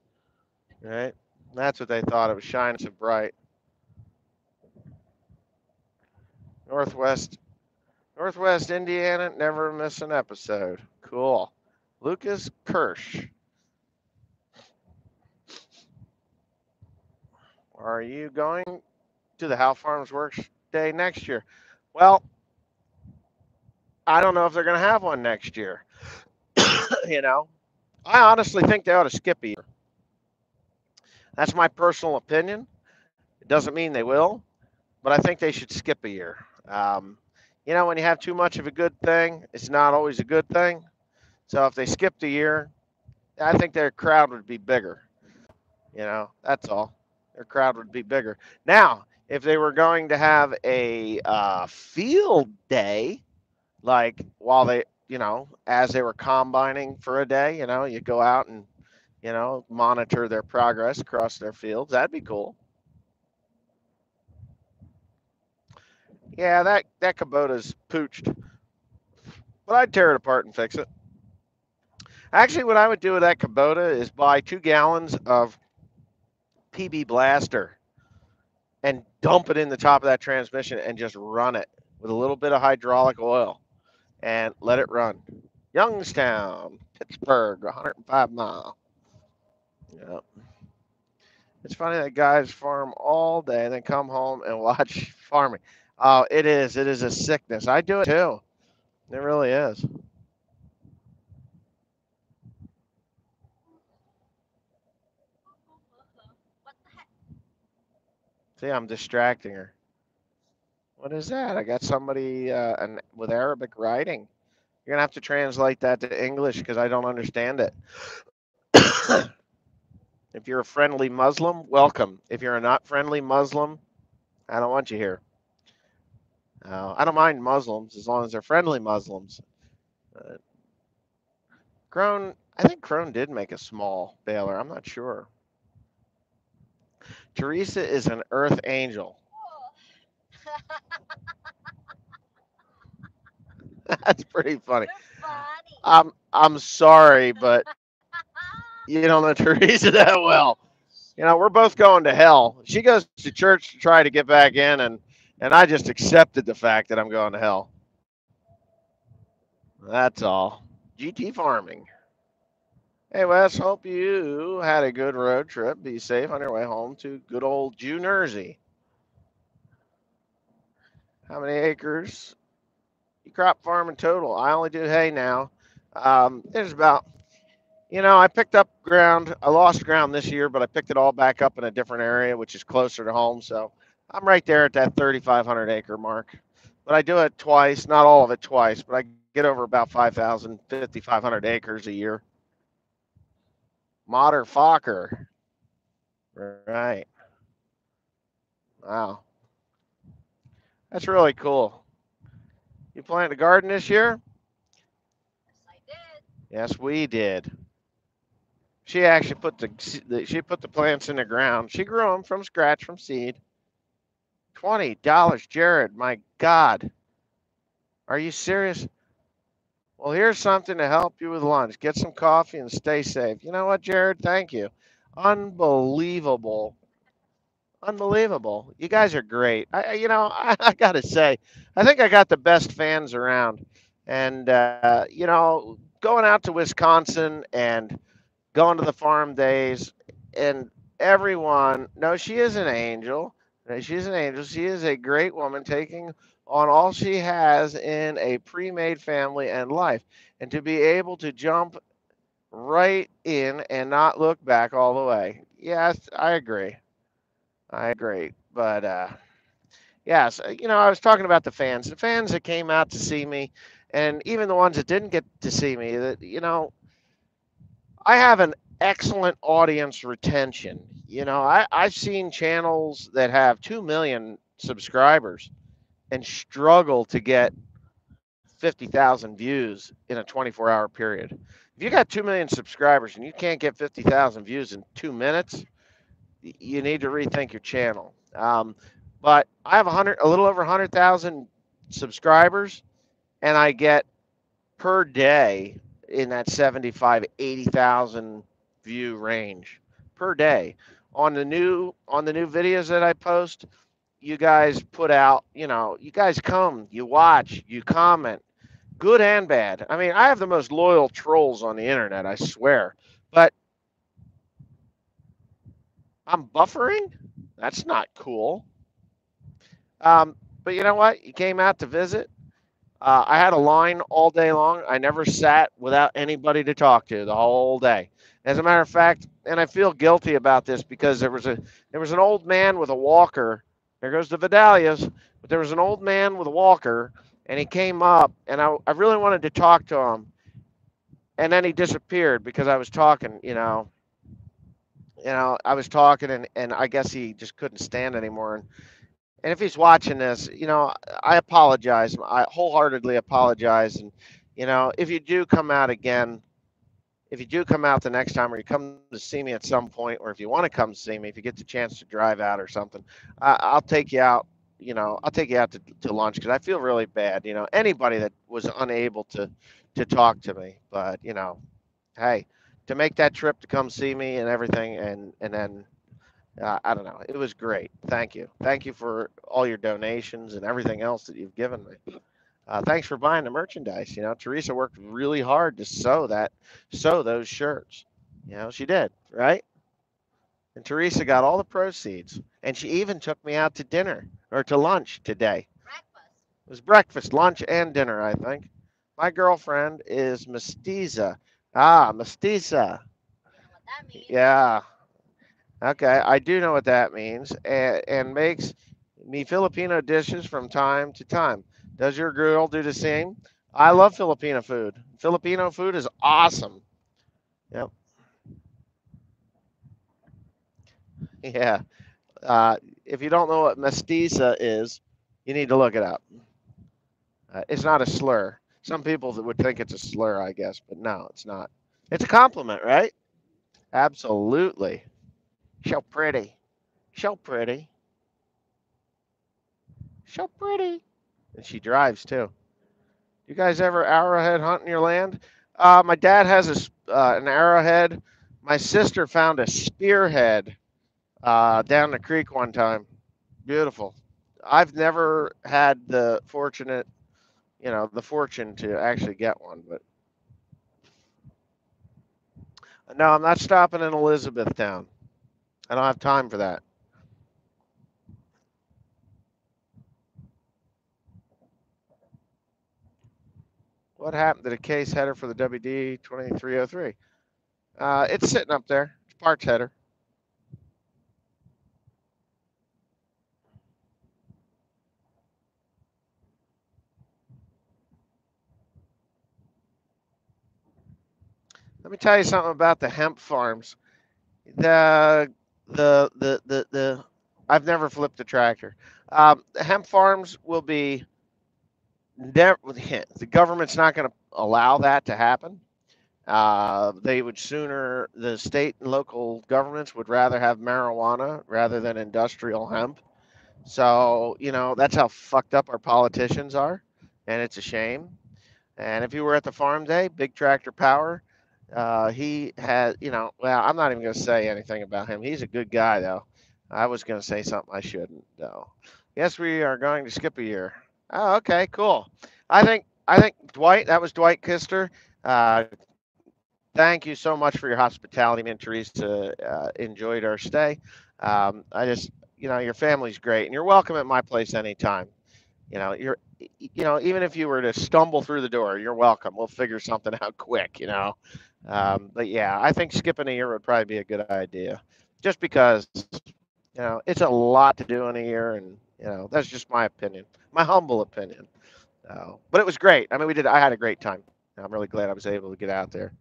right? That's what they thought. It was shining so bright. Northwest, Northwest Indiana, never miss an episode. Cool. Lucas Kirsch, are you going to the How Farms Works Day next year? Well, I don't know if they're going to have one next year. you know, I honestly think they ought to skip a year. That's my personal opinion. It doesn't mean they will, but I think they should skip a year. Um, when you have too much of a good thing, it's not always a good thing. So if they skipped a year, I think their crowd would be bigger. That's all. Their crowd would be bigger. Now, if they were going to have a field day, like while as they were combining for a day, you go out and, monitor their progress across their fields, that'd be cool. Yeah, that Kubota's pooched, but I'd tear it apart and fix it. Actually, what I would do with that Kubota is buy 2 gallons of PB Blaster and dump it in the top of that transmission and just run it with a little bit of hydraulic oil and let it run. Youngstown, Pittsburgh, 105 mile. Yep. It's funny that guys farm all day and then come home and watch farming. Oh, it is. It is a sickness. I do it too. It really is. What the heck? See, I'm distracting her. What is that? I got somebody with Arabic writing. You're gonna have to translate that to English because I don't understand it. If you're a friendly Muslim, welcome. If you're a not friendly Muslim, I don't want you here. I don't mind Muslims as long as they're friendly Muslims. Uh, I think Crone did make a small baler. I'm not sure. Teresa is an earth angel. That's pretty funny. You're funny. I'm sorry, but you don't know Teresa that well. We're both going to hell. She goes to church to try to get back in, and I just accepted the fact that I'm going to hell. That's all. GT farming. Hey Wes, hope you had a good road trip. Be safe on your way home to good old Jew Jersey. How many acres you crop farm in total? I only do hay now. There's about, I picked up ground. I lost ground this year, but I picked it all back up in a different area, which is closer to home. So I'm right there at that 3,500 acre mark. But I do it twice, not all of it twice, but I get over about 5,000, 5,500 acres a year. Modder Fokker. Right. Wow. That's really cool. You planted a garden this year? Yes, I did. Yes, we did. She actually put she put the plants in the ground. She grew them from scratch from seed. $20, Jared. My God, are you serious? Well, here's something to help you with lunch. Get some coffee and stay safe. You know what, Jared? Thank you. Unbelievable. Unbelievable. You guys are great. I gotta say, I think I got the best fans around. And, going out to Wisconsin and going to the farm days, and everyone, no, she is an angel. No, she's an angel. She is a great woman taking on all she has in a pre made family and life. And to be able to jump right in and not look back all the way. Yes, I agree. I agree. But, yes, I was talking about the fans that came out to see me, and even the ones that didn't get to see me, I have an excellent audience retention. I've seen channels that have 2 million subscribers and struggle to get 50,000 views in a 24-hour period. If you got 2 million subscribers and you can't get 50,000 views in 2 minutes, you need to rethink your channel. But I have a little over 100,000 subscribers, and I get per day in that 75, 80,000 view range per day. On the new videos that I post, you guys put out, you guys come, you watch, you comment, good and bad. I mean, I have the most loyal trolls on the internet, I swear. But I'm buffering? That's not cool. But you know what? You came out to visit. I had a line all day long. I never sat without anybody to talk to the whole day. As a matter of fact, and I feel guilty about this because there was an old man with a walker. There goes the Vidalias. But there was an old man with a walker, and he came up, and I really wanted to talk to him, and then he disappeared because I was talking. I was talking, and I guess he just couldn't stand anymore. And if he's watching this, I apologize. I wholeheartedly apologize. And, if you do come out again, if you do come out the next time or you come to see me at some point, or if you want to come see me, if you get the chance to drive out or something, I'll take you out. I'll take you out to lunch because I feel really bad. Anybody that was unable to talk to me, but hey, to make that trip to come see me and everything, and then I don't know. It was great. Thank you. Thank you for all your donations and everything else that you've given me. Thanks for buying the merchandise. Teresa worked really hard to sew those shirts. She did, right? And Teresa got all the proceeds. And she even took me out to dinner or to lunch today. Breakfast. It was breakfast, lunch, and dinner, I think. My girlfriend is mestiza. Ah, mestiza. You know what that means? Yeah. Okay, I do know what that means, and makes me Filipino dishes from time to time. Does your girl do the same? I love Filipino food. Filipino food is awesome. Yep. Yeah. If you don't know what mestiza is, you need to look it up. It's not a slur. Some people would think it's a slur, I guess, but no, it's not. It's a compliment, right? Absolutely. So pretty. So pretty. So pretty. And she drives too. You guys ever arrowhead hunt in your land? My dad has an arrowhead. My sister found a spearhead down the creek one time. Beautiful. I've never had the fortune to actually get one. But no, I'm not stopping in Elizabethtown. I don't have time for that. What happened to the case header for the WD 2303? It's sitting up there. It's parts header. Let me tell you something about the hemp farms. The the I've never flipped a tractor. The hemp farms will be never. The government's not going to allow that to happen. They would sooner, the state and local governments would rather have marijuana rather than industrial hemp. So, that's how fucked up our politicians are. And it's a shame. And if you were at the farm day, Big Tractor Power, he had, well, I'm not even going to say anything about him. He's a good guy, though. I was going to say something I shouldn't, though. Yes, we are going to skip a year. Oh, okay, cool. I think Dwight, that was Dwight Kister. Thank you so much for your hospitality. Me and Teresa enjoyed our stay. Your family's great, and you're welcome at my place anytime. You're, even if you were to stumble through the door, you're welcome. We'll figure something out quick. But yeah, I think skipping a year would probably be a good idea, just because it's a lot to do in a year, and that's just my opinion, my humble opinion. But it was great. I mean, I had a great time. I'm really glad I was able to get out there.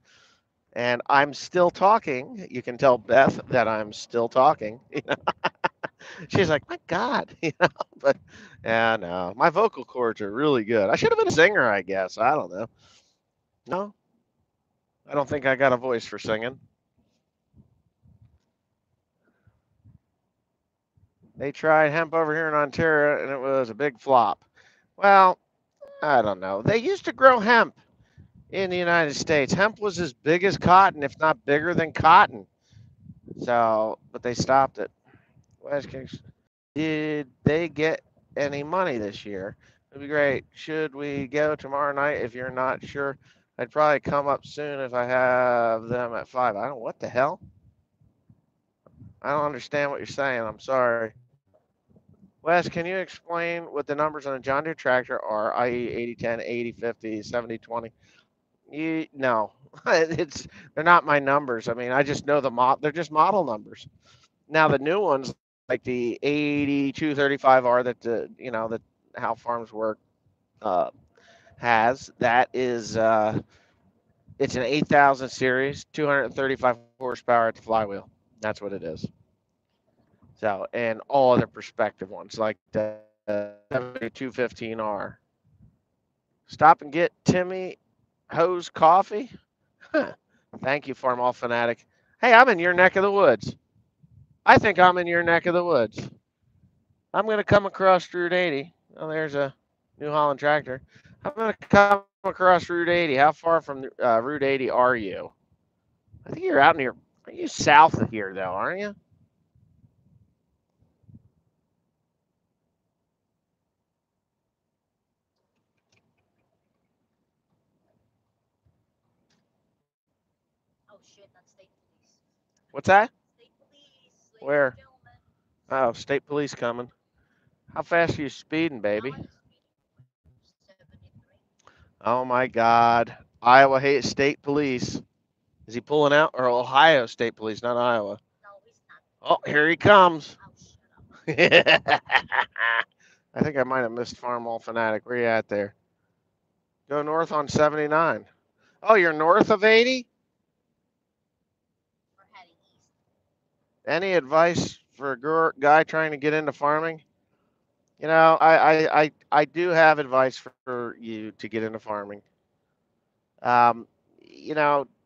And I'm still talking. You can tell Beth that I'm still talking. She's like, my God, But yeah, no, my vocal cords are really good. I should have been a singer, I guess. I don't know. No, I don't think I got a voice for singing. They tried hemp over here in Ontario, and it was a big flop. Well, I don't know. They used to grow hemp in the United States. Hemp was as big as cotton, if not bigger than cotton. So, but they stopped it. West Kings. Did they get any money this year? It'd be great. Should we go tomorrow night? If you're not sure, I'd probably come up soon if I have them at 5. I don't. What the hell? I don't understand what you're saying. I'm sorry. Wes, can you explain what the numbers on a John Deere tractor are, i.e., 8010, 8050, 7020? No, they're not my numbers. I mean, I just know they're just model numbers. Now the new ones like the 8235R that that How Farms Work uh, has, that is it's an 8000 series, 235 horsepower at the flywheel. That's what it is. So, and all other perspective ones like the 7215R. Stop and get Timmy Hose Coffee. Huh. Thank you, Farm All Fanatic. Hey, I'm in your neck of the woods. I think I'm in your neck of the woods. I'm going to come across Route 80. Oh, there's a New Holland tractor. I'm going to come across Route 80. How far from Route 80 are you? I think you're out near. Are you south of here, though, aren't you? Oh shit, that's state police. What's that? State police, ladies and Where? gentlemen. Oh, state police coming. How fast are you speeding, Now baby? I'm speeding for 73. Oh my God. Iowa hate state police. Is he pulling out? Or Ohio State Police, not Iowa. No, he's not. Oh, here he comes. Oh, shut up. I think I might have missed Farm All Fanatic. Where you at there? Go north on 79. Oh, you're north of 80? We're heading east. Any advice for a guy trying to get into farming? I do have advice for you to get into farming. Um,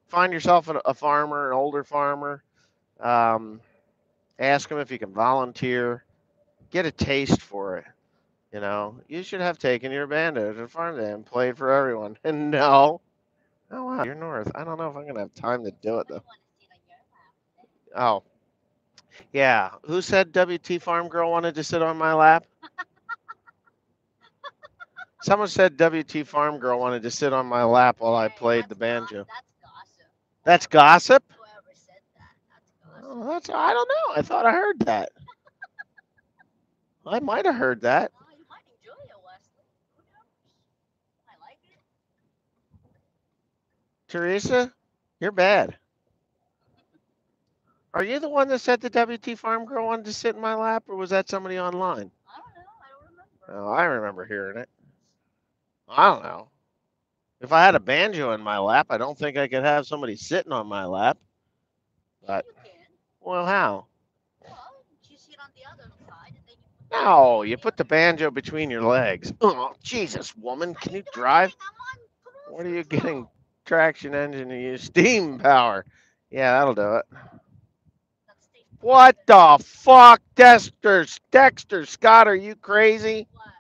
find yourself a farmer, an older farmer. Um, ask him if you can volunteer. Get a taste for it. You should have taken your band to the farm day and played for everyone. And no. Oh, wow, you're north. I don't know if I'm going to have time to do it, I though. want to sit on your lap. Oh, yeah. Who said WT Farm Girl wanted to sit on my lap? Someone said WT Farm Girl wanted to sit on my lap while I Hey, played the banjo. that's gossip. That's gossip? Whoever said that, that's gossip. Oh, I don't know. I thought I heard that. I might have heard that. Oh, you might enjoy it, Wesley. Who knows? I like it. Teresa, you're bad. Are you the one that said the WT Farm Girl wanted to sit in my lap, or was that somebody online? I don't know. I don't remember. Oh, I remember hearing it. I don't know. If I had a banjo in my lap, I don't think I could have somebody sitting on my lap. Yeah, But, you can. well, how? Well, you sit on the other side and then you put the banjo No, on you the put other the side. banjo between your legs. Oh, Jesus, woman, I can you didn't do drive? anything. I'm on cruise What are you getting? control. traction engine to use steam power. Yeah, that'll do it. That's Steve What the fuck, Dexter Scott? Are you crazy? Flat.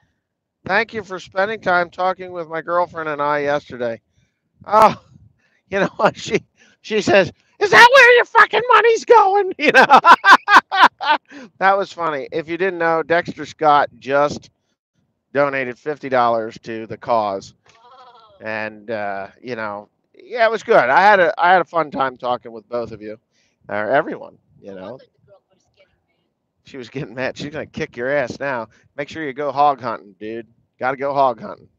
Thank you for spending time talking with my girlfriend and I yesterday. Oh, you know what? She says, "Is that where your fucking money's going?" You know, that was funny. If you didn't know, Dexter Scott just donated $50 to the cause, Whoa. and yeah, it was good. I had a fun time talking with both of you, or everyone. You No know, wonder the girl was getting mad. she was getting mad. She's gonna kick your ass now. Make sure you go hog hunting, dude. Got to go hog hunting.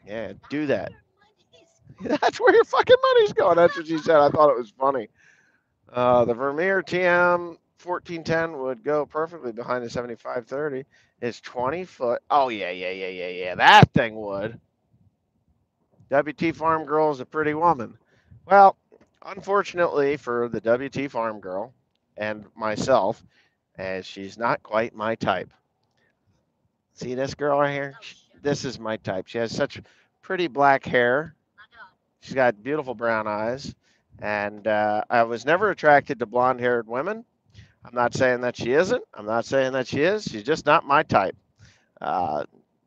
Yeah, do That's where that. your money's That's where your fucking money's going. That's what she said. I thought it was funny. The Vermeer TM 1410 would go perfectly behind the 7530. It's 20 foot. Oh, yeah, yeah, yeah, yeah, yeah. That thing would. WT Farm Girl is a pretty woman. Well, unfortunately for the WT Farm Girl and myself, as she's not quite my type. See this girl right here? Oh shit. This is my type. She has such pretty black hair. I know. She's got beautiful brown eyes. And I was never attracted to blonde haired women. I'm not saying that she isn't. I'm not saying that she is. She's just not my type. Uh,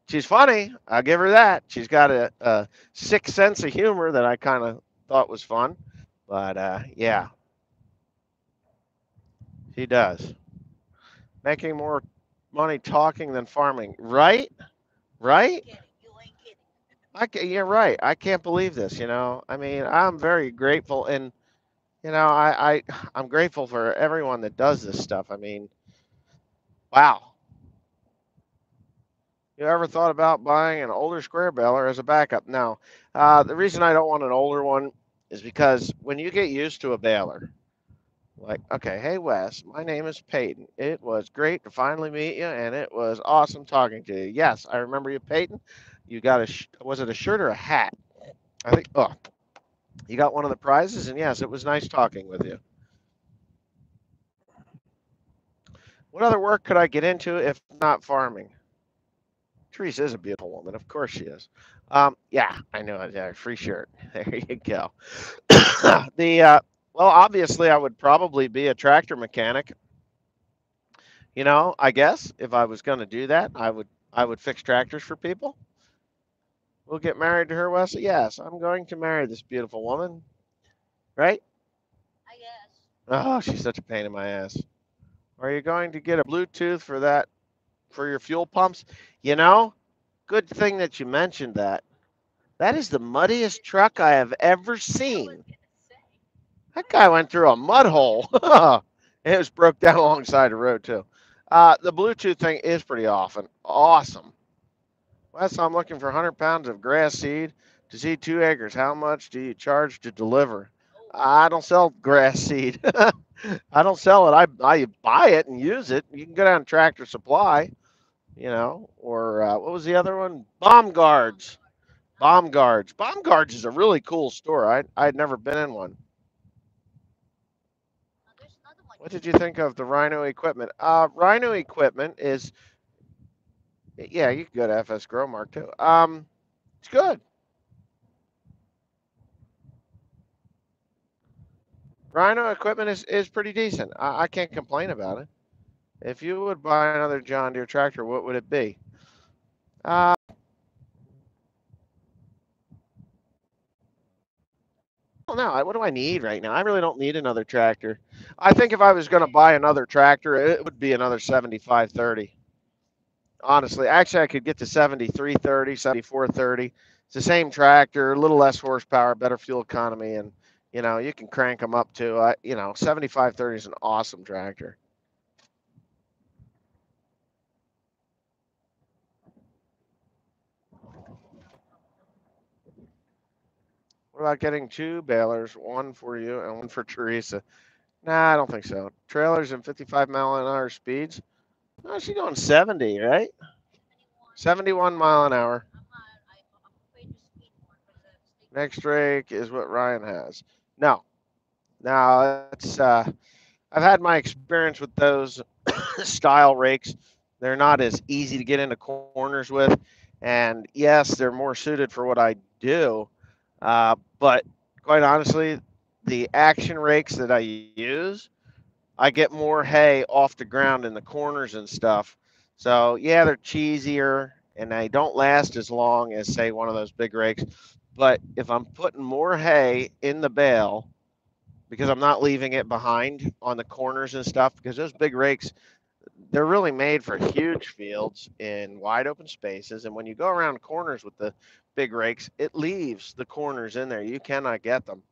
she's funny. I'll give her that. She's got a sick sense of humor that I kind of thought was fun. But yeah, she does. Making more money talking than farming. Right? You ain't Right? kidding. You ain't kidding. You're right. I can't believe this. I mean, I'm very grateful, and I'm grateful for everyone that does this stuff. I mean, wow. You ever thought about buying an older square baler as a backup? No. The reason I don't want an older one is because when you get used to a baler, like, okay, hey Wes, my name is Peyton. It was great to finally meet you, and it was awesome talking to you. Yes, I remember you, Peyton. You got was it a shirt or a hat? I think. Oh, you got one of the prizes, and yes, it was nice talking with you. What other work could I get into if not farming? Teresa is a beautiful woman. Of course she is. Yeah, I know it. Yeah, free shirt. There you go. the well, obviously, I would probably be a tractor mechanic. I guess if I was going to do that, I would fix tractors for people. We'll get married to her, Wesley. Yes, I'm going to marry this beautiful woman. Right? I guess. Oh, she's such a pain in my ass. Are you going to get a Bluetooth for that for your fuel pumps? You know, good thing that you mentioned that. That is the muddiest truck I have ever I was seen. gonna say. That guy went through a mud hole. It was broke down alongside the road too. The Bluetooth thing is pretty often awesome. Wes, I'm looking for 100 pounds of grass seed to seed 2 acres. How much do you charge to deliver? Oh, I don't sell grass seed. I don't sell it. I buy it and use it. You can go down to Tractor Supply, or what was the other one? Bomb bomb Guards. guard. Oh, Bomb Guards. Bomb Guards is a really cool store. I'd never been in one. now there's another one What you did you said. think of the Rhino equipment? Rhino equipment is, yeah, you can go to FS Grow Mark too. It's good. Rhino equipment is pretty decent. I can't complain about it. If you would buy another John Deere tractor, what would it be? Uh, I don't know. What do I need right now? I really don't need another tractor. I think if I was going to buy another tractor, it would be another 7530. Honestly, actually, I could get to 7330, 7430. It's the same tractor, a little less horsepower, better fuel economy, and you can crank them up to 7530 is an awesome tractor. What about getting two balers, one for you and one for Teresa? Nah, I don't think so. Trailers and 55-mile-an-hour speeds. Oh, she's going 70, right? 71. 71 mile an hour. I'm afraid to speed more because the state Next limit is rake is what Ryan has. No, no, I've had my experience with those style rakes. They're not as easy to get into corners with, and yes, they're more suited for what I do. But quite honestly, the action rakes that I use, I get more hay off the ground in the corners and stuff. So yeah, they're cheesier and they don't last as long as say one of those big rakes. But if I'm putting more hay in the bale, because I'm not leaving it behind on the corners and stuff, because those big rakes, they're really made for huge fields in wide open spaces. And when you go around corners with the big rakes, it leaves the corners in there. You cannot get them.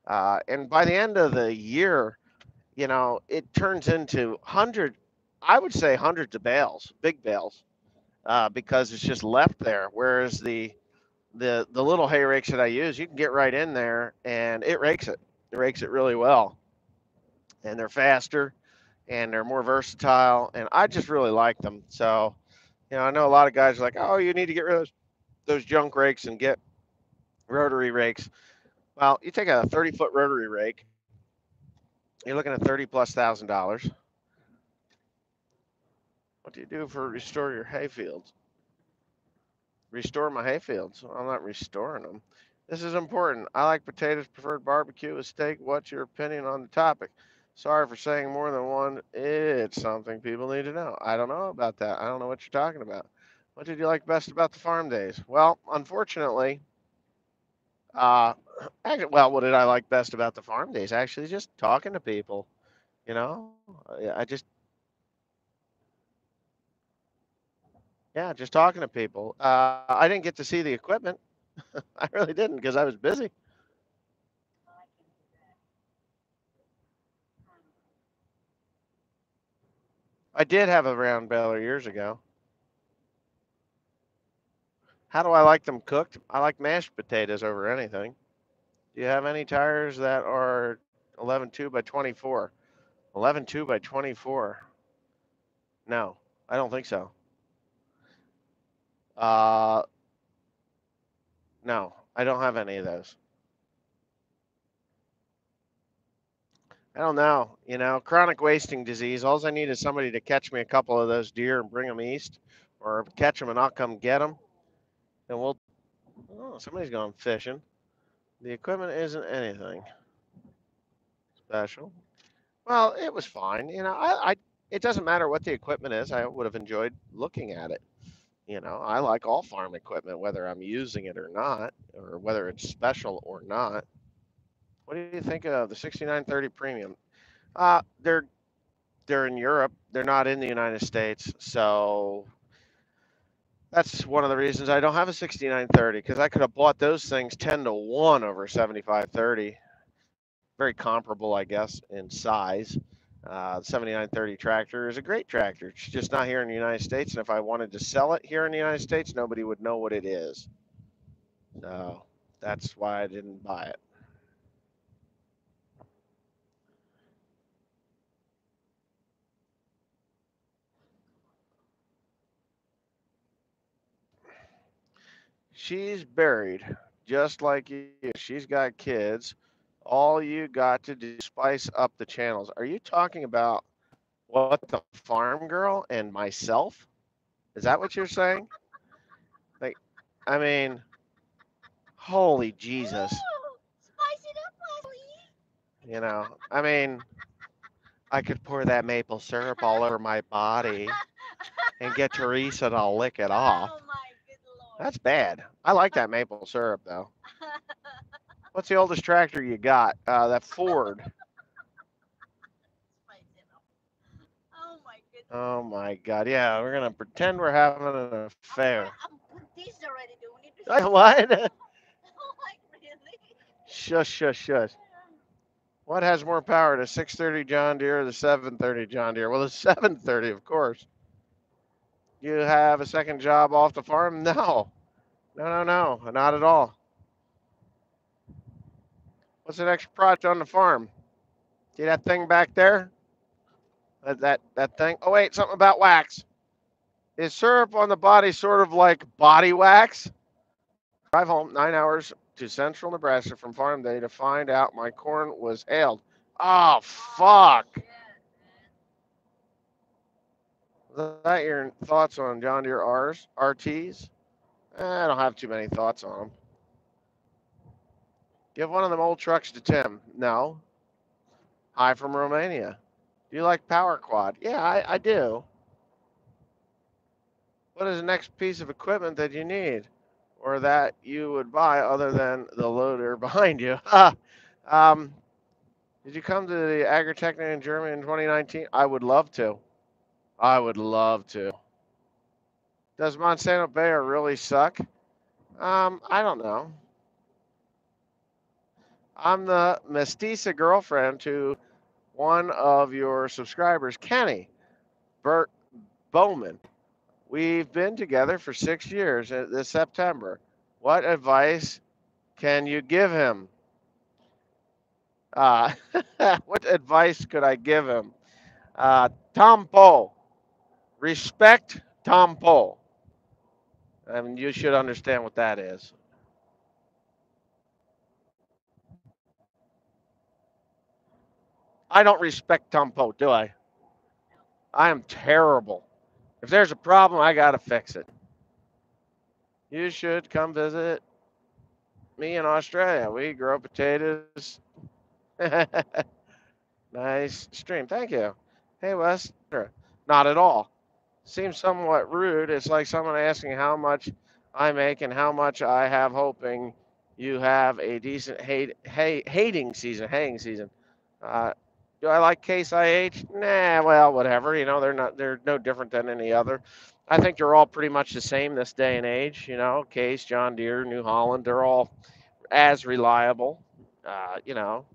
And by the end of the year, it turns into I would say hundreds of bales, big bales, because it's just left there. Whereas the little hay rakes that I use, you can get right in there and it rakes it. It rakes it really well, and they're faster and they're more versatile, and I just really like them. So, I know a lot of guys are like, oh, you need to get rid of those junk rakes and get rotary rakes. Well, you take a 30-foot rotary rake, you're looking at 30 plus $1,000. What do you do for restore your hay fields? Restore my hay fields. I'm not restoring them. This is important. I like potatoes, preferred barbecue with steak. What's your opinion on the topic? Sorry for saying more than one. It's something people need to know. I don't know about that. I don't know what you're talking about. What did you like best about the farm days? Well, unfortunately, uh, well, what did I like best about the farm days? Actually, just talking to people. I just, yeah, just talking to people. I didn't get to see the equipment. I really didn't because I was busy. Well, I can do that. Um, I did have a round baler years ago. How do I like them cooked? I like mashed potatoes over anything. Do you have any tires that are 11.2 by 24? 11.2 by 24. No, I don't think so. Uh, no, I don't have any of those. I don't know. Chronic wasting disease. All I need is somebody to catch me a couple of those deer and bring them east, or catch them and I'll come get them. And we'll. Oh, somebody's going fishing. The equipment isn't anything special. Well, it was fine. It doesn't matter what the equipment is. I would have enjoyed looking at it. I like all farm equipment, whether I'm using it or not, or whether it's special or not. What do you think of the 6930 Premium? They're in Europe. They're not in the United States, so that's one of the reasons I don't have a 6930 because I could have bought those things 10 to 1 over 7530. Very comparable, I guess, in size. The 7930 tractor is a great tractor. It's just not here in the United States. And if I wanted to sell it here in the United States, nobody would know what it is. So that's why I didn't buy it. She's buried just like you. She's got kids. All you got to do is spice up the channels. Are you talking about what the farm girl and myself? Is that what you're saying? Like, I mean, holy Jesus. Ooh, spice it up, Leslie. I mean, I could pour that maple syrup all over my body and get Teresa to lick it off. Oh my good lord. That's bad. I like that maple syrup though. What's the oldest tractor you got? That Ford. Spice it up. Oh my good Oh lord. my God. Yeah, we're gonna pretend we're having an affair. I'm this already doing it. What? Like really? Shush, shush, shush. What has more power, the 630 John Deere or the 730 John Deere? Well, the 730, of course. You have a second job off the farm? No. No, no, no, not at all. What's an extra project on the farm? See that thing back there? That thing? Oh, wait, something about wax. Is syrup on the body sort of like body wax? Drive home 9 hours to central Nebraska from farm day to find out my corn was hailed. Oh, Oh fuck. shit, man. Is that your thoughts on John Deere R's, RTs? I don't have too many thoughts on them. Give one of them old trucks to Tim. No. Hi from Romania. Do you like Power Quad? Yeah, I do. What is the next piece of equipment that you need or that you would buy other than the loader behind you? um, did you come to the Agritechnica in Germany in 2019? I would love to. I would love to. Does Monsanto Bayer really suck? I don't know. I'm the mestiza girlfriend to one of your subscribers, Kenny Burt Bowman. We've been together for 6 years this September. What advice can you give him? Uh, what advice could I give him? Tampo. Respect Tampo. I mean, you should understand what that is. I don't respect Tampo, do I? I am terrible. If there's a problem, I got to fix it. You should come visit me in Australia. We grow potatoes. Nice stream. Thank you. Hey, Wes. Not at all. Seems somewhat rude. It's like someone asking how much I make and how much I have, hoping you have a decent haying season. Uh, do I like Case IH? Nah, well, whatever. You know, they're no different than any other. I think they're all pretty much the same this day and age. You know, Case, John Deere, New Holland, they're all as reliable. You know,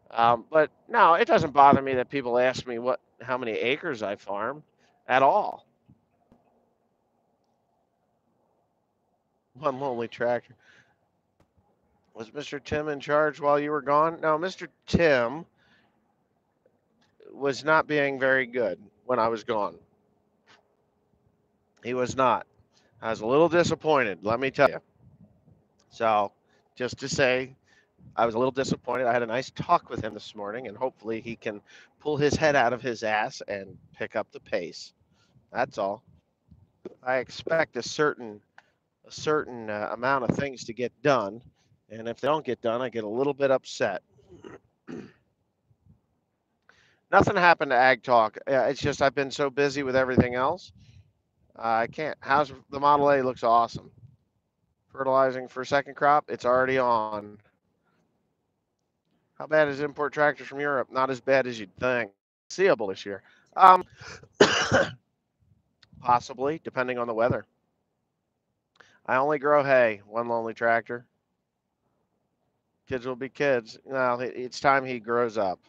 but no, it doesn't bother me that people ask me how many acres I farm at all. One lonely tractor. Was Mr. Tim in charge while you were gone? No, Mr. Tim was not being very good when I was gone. He was not. I was a little disappointed, let me tell you. So, just to say, I was a little disappointed. I had a nice talk with him this morning, and hopefully he can pull his head out of his ass and pick up the pace. That's all. I expect a certain amount of things to get done, and if they don't get done, I get a little bit upset. Nothing happened to Ag Talk. It's just I've been so busy with everything else. I can't. How's the Model A? Looks awesome. Fertilizing for second crop. It's already on. How bad is import tractors from Europe? Not as bad as you'd think. Seeable this year. Um, Possibly, depending on the weather. I only grow hay. One lonely tractor. Kids will be kids. Well, it's time he grows up.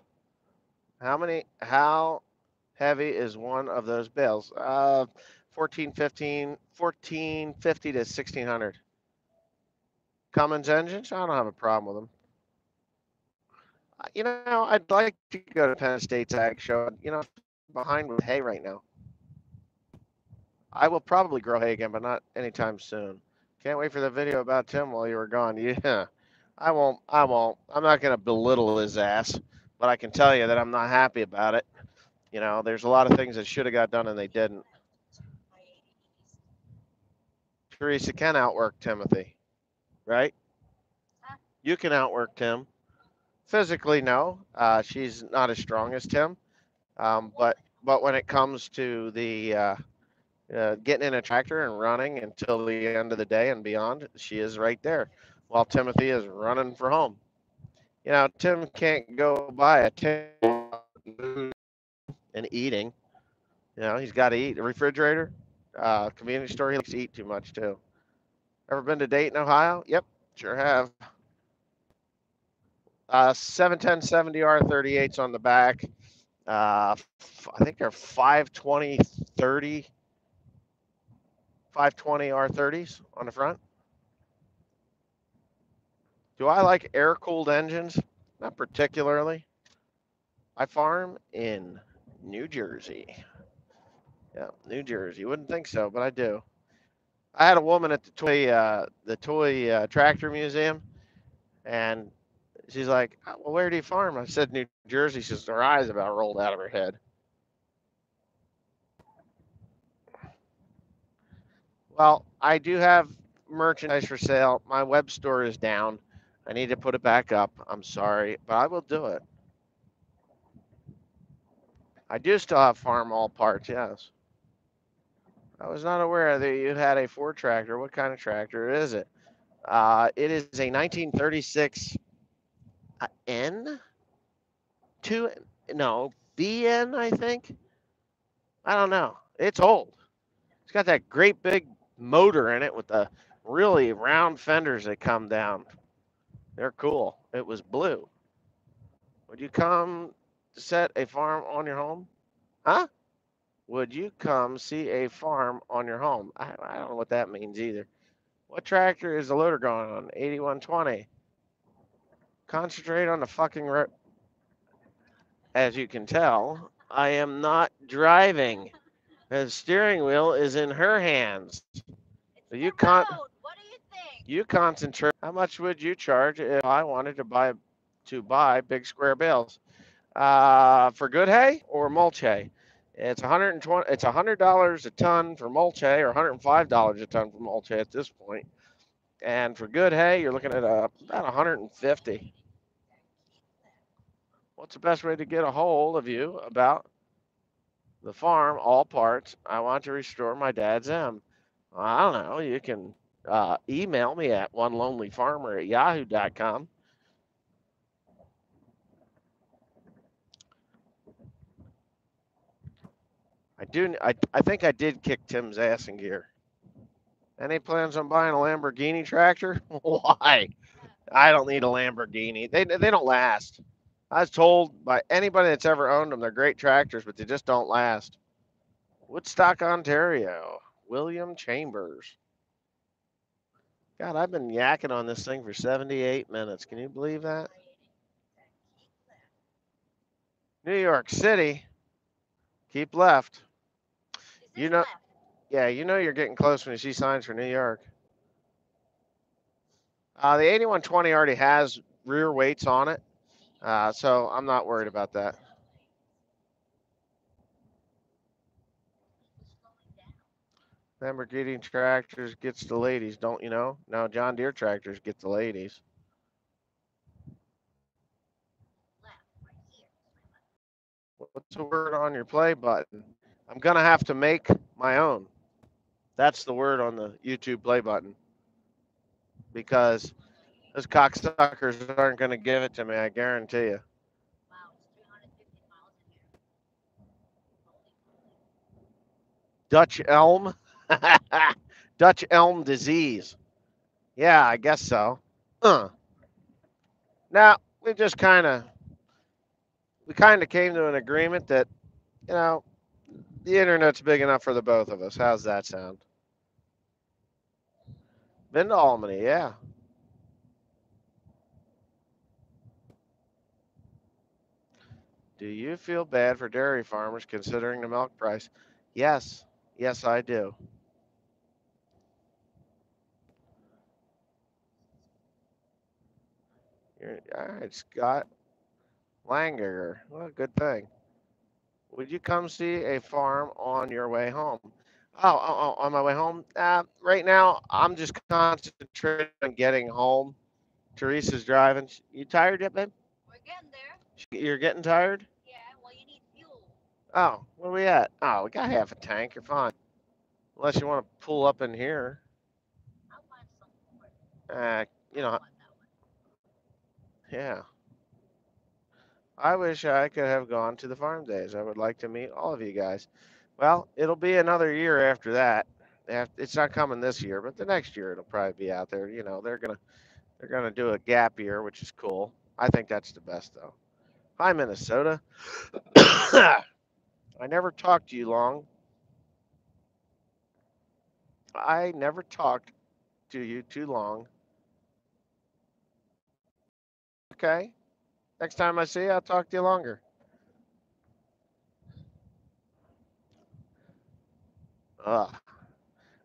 How heavy is one of those bales? 1450 to 1600. Cummins engines? I don't have a problem with them. I'd like to go to Penn State's ag show. Behind with hay right now. I will probably grow hay again, but not anytime soon. Can't wait for the video about Tim while you were gone. Yeah, I won't. I won't. I'm not going to belittle his ass, but I can tell you that I'm not happy about it. There's a lot of things that should have got done and they didn't. Teresa can outwork Timothy, right? You can outwork Tim. Physically, no. She's not as strong as Tim. But when it comes to the getting in a tractor and running until the end of the day and beyond, she is right there, while Timothy is running for home. Tim can't go buy a and eating. He's got to eat. A refrigerator, convenience store. He likes to eat too much too. Ever been to Dayton, Ohio? Yep, sure have. 710 70R38s on the back. I think they're 520 30, 520 R30s on the front. Do I like air cooled engines? Not particularly. I farm in New Jersey. Yeah, New Jersey. You wouldn't think so, but I do. I had a woman at the toy tractor museum, and she's like, "Well, where do you farm?" I said, "New Jersey." She says her eyes about rolled out of her head. Well, I do have merchandise for sale. My web store is down. I need to put it back up. I'm sorry, but I will do it. I do still have farm all parts, yes. I was not aware that you had a Ford tractor. What kind of tractor is it? It is a 1936 N? 2? No, BN, I think. I don't know. It's old. It's got that great big motor in it with the really round fenders that come down. They're cool. It was blue. Would you come set a farm on your home? Huh? Would you come see a farm on your home? I don't know what that means either. What tractor is the loader going on? 8120. Concentrate on the fucking road. As you can tell, I am not driving. The steering wheel is in her hands. It's So the road. What do you think? you concentrate. How much would you charge if I wanted to buy big square bales? For good hay or mulch hay? It's 120. It's $100 a ton for mulch hay, or $105 a ton for mulch hay at this point. And for good hay, you're looking at about 150. What's the best way to get a hold of you about the farm, all parts? I want to restore my dad's M. I don't know. You can email me at onelonelyfarmer@yahoo.com. I think I did kick Tim's ass in gear. Any plans on buying a Lamborghini tractor? Why? I don't need a Lamborghini. They don't last. I was told by anybody that's ever owned them, they're great tractors, but they just don't last. Woodstock, Ontario. William Chambers. God, I've been yakking on this thing for 78 minutes. Can you believe that? New York City. Keep left. Is You this know, left? yeah, you know you're getting close when you see signs for New York. The 8120 already has rear weights on it, so I'm not worried about that. Lamborghini tractors gets the ladies, don't you know? Now John Deere tractors get the ladies. Left, right here. What's the word on your play button? I'm gonna have to make my own. That's the word on the YouTube play button because those cocksuckers aren't gonna give it to me. I guarantee you. Wow, it's 350 miles in here. Dutch elm, Dutch elm disease. Yeah, I guess so. Uh. Now we kind of came to an agreement that you know the internet's big enough for the both of us. How's that sound? Been to Albany, yeah. Do you feel bad for dairy farmers considering the milk price? Yes, yes, I do. All right, Scott Langer. Well, good thing. Would you come see a farm on your way home? On my way home? Right now, I'm just concentrating on getting home. Teresa's driving. You tired yet, babe? We're getting there. You're getting tired? Yeah, well, you need fuel. Oh, where are we at? Oh, we got half a tank. You're fine. Unless you want to pull up in here. I'll find something for it. Uh, I you don't know, want that one. yeah. I wish I could have gone to the farm days. I would like to meet all of you guys. Well, it'll be another year after that. It's not coming this year, but the next year it'll probably be out there. They're gonna do a gap year, which is cool. I think that's the best though. Hi, Minnesota. I never talked to you long. I never talked to you too long. Okay. Next time I see you, I'll talk to you longer. Ugh.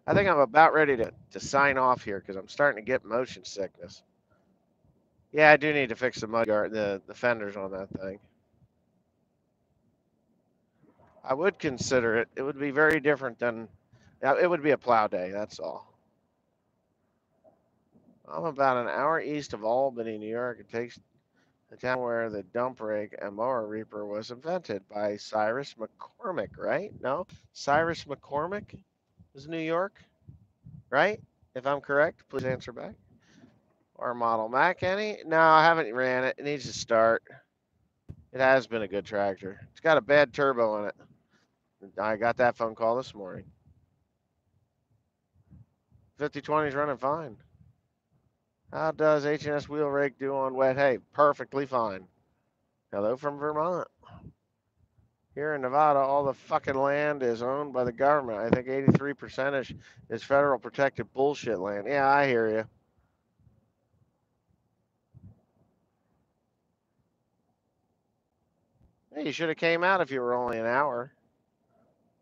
I think I'm about ready to sign off here because I'm starting to get motion sickness. Yeah, I do need to fix the mudguard, the fenders on that thing. I would consider it. It would be very different than. Yeah, it would be a plow day. That's all. I'm about an hour east of Albany, New York. It takes the town where the dump rake and mower reaper was invented by Cyrus McCormick, right? No, Cyrus McCormick is New York, right? If I'm correct, please answer back. Or Model Mac, any? No, I haven't ran it. It needs to start. It has been a good tractor. It's got a bad turbo in it. I got that phone call this morning. 5020 is running fine. How does H&S wheel rake do on wet hay? Perfectly fine. Hello from Vermont. Here in Nevada, all the fucking land is owned by the government. I think 83% is federal protected bullshit land. Yeah, I hear you. Hey, you should have came out if you were only an hour.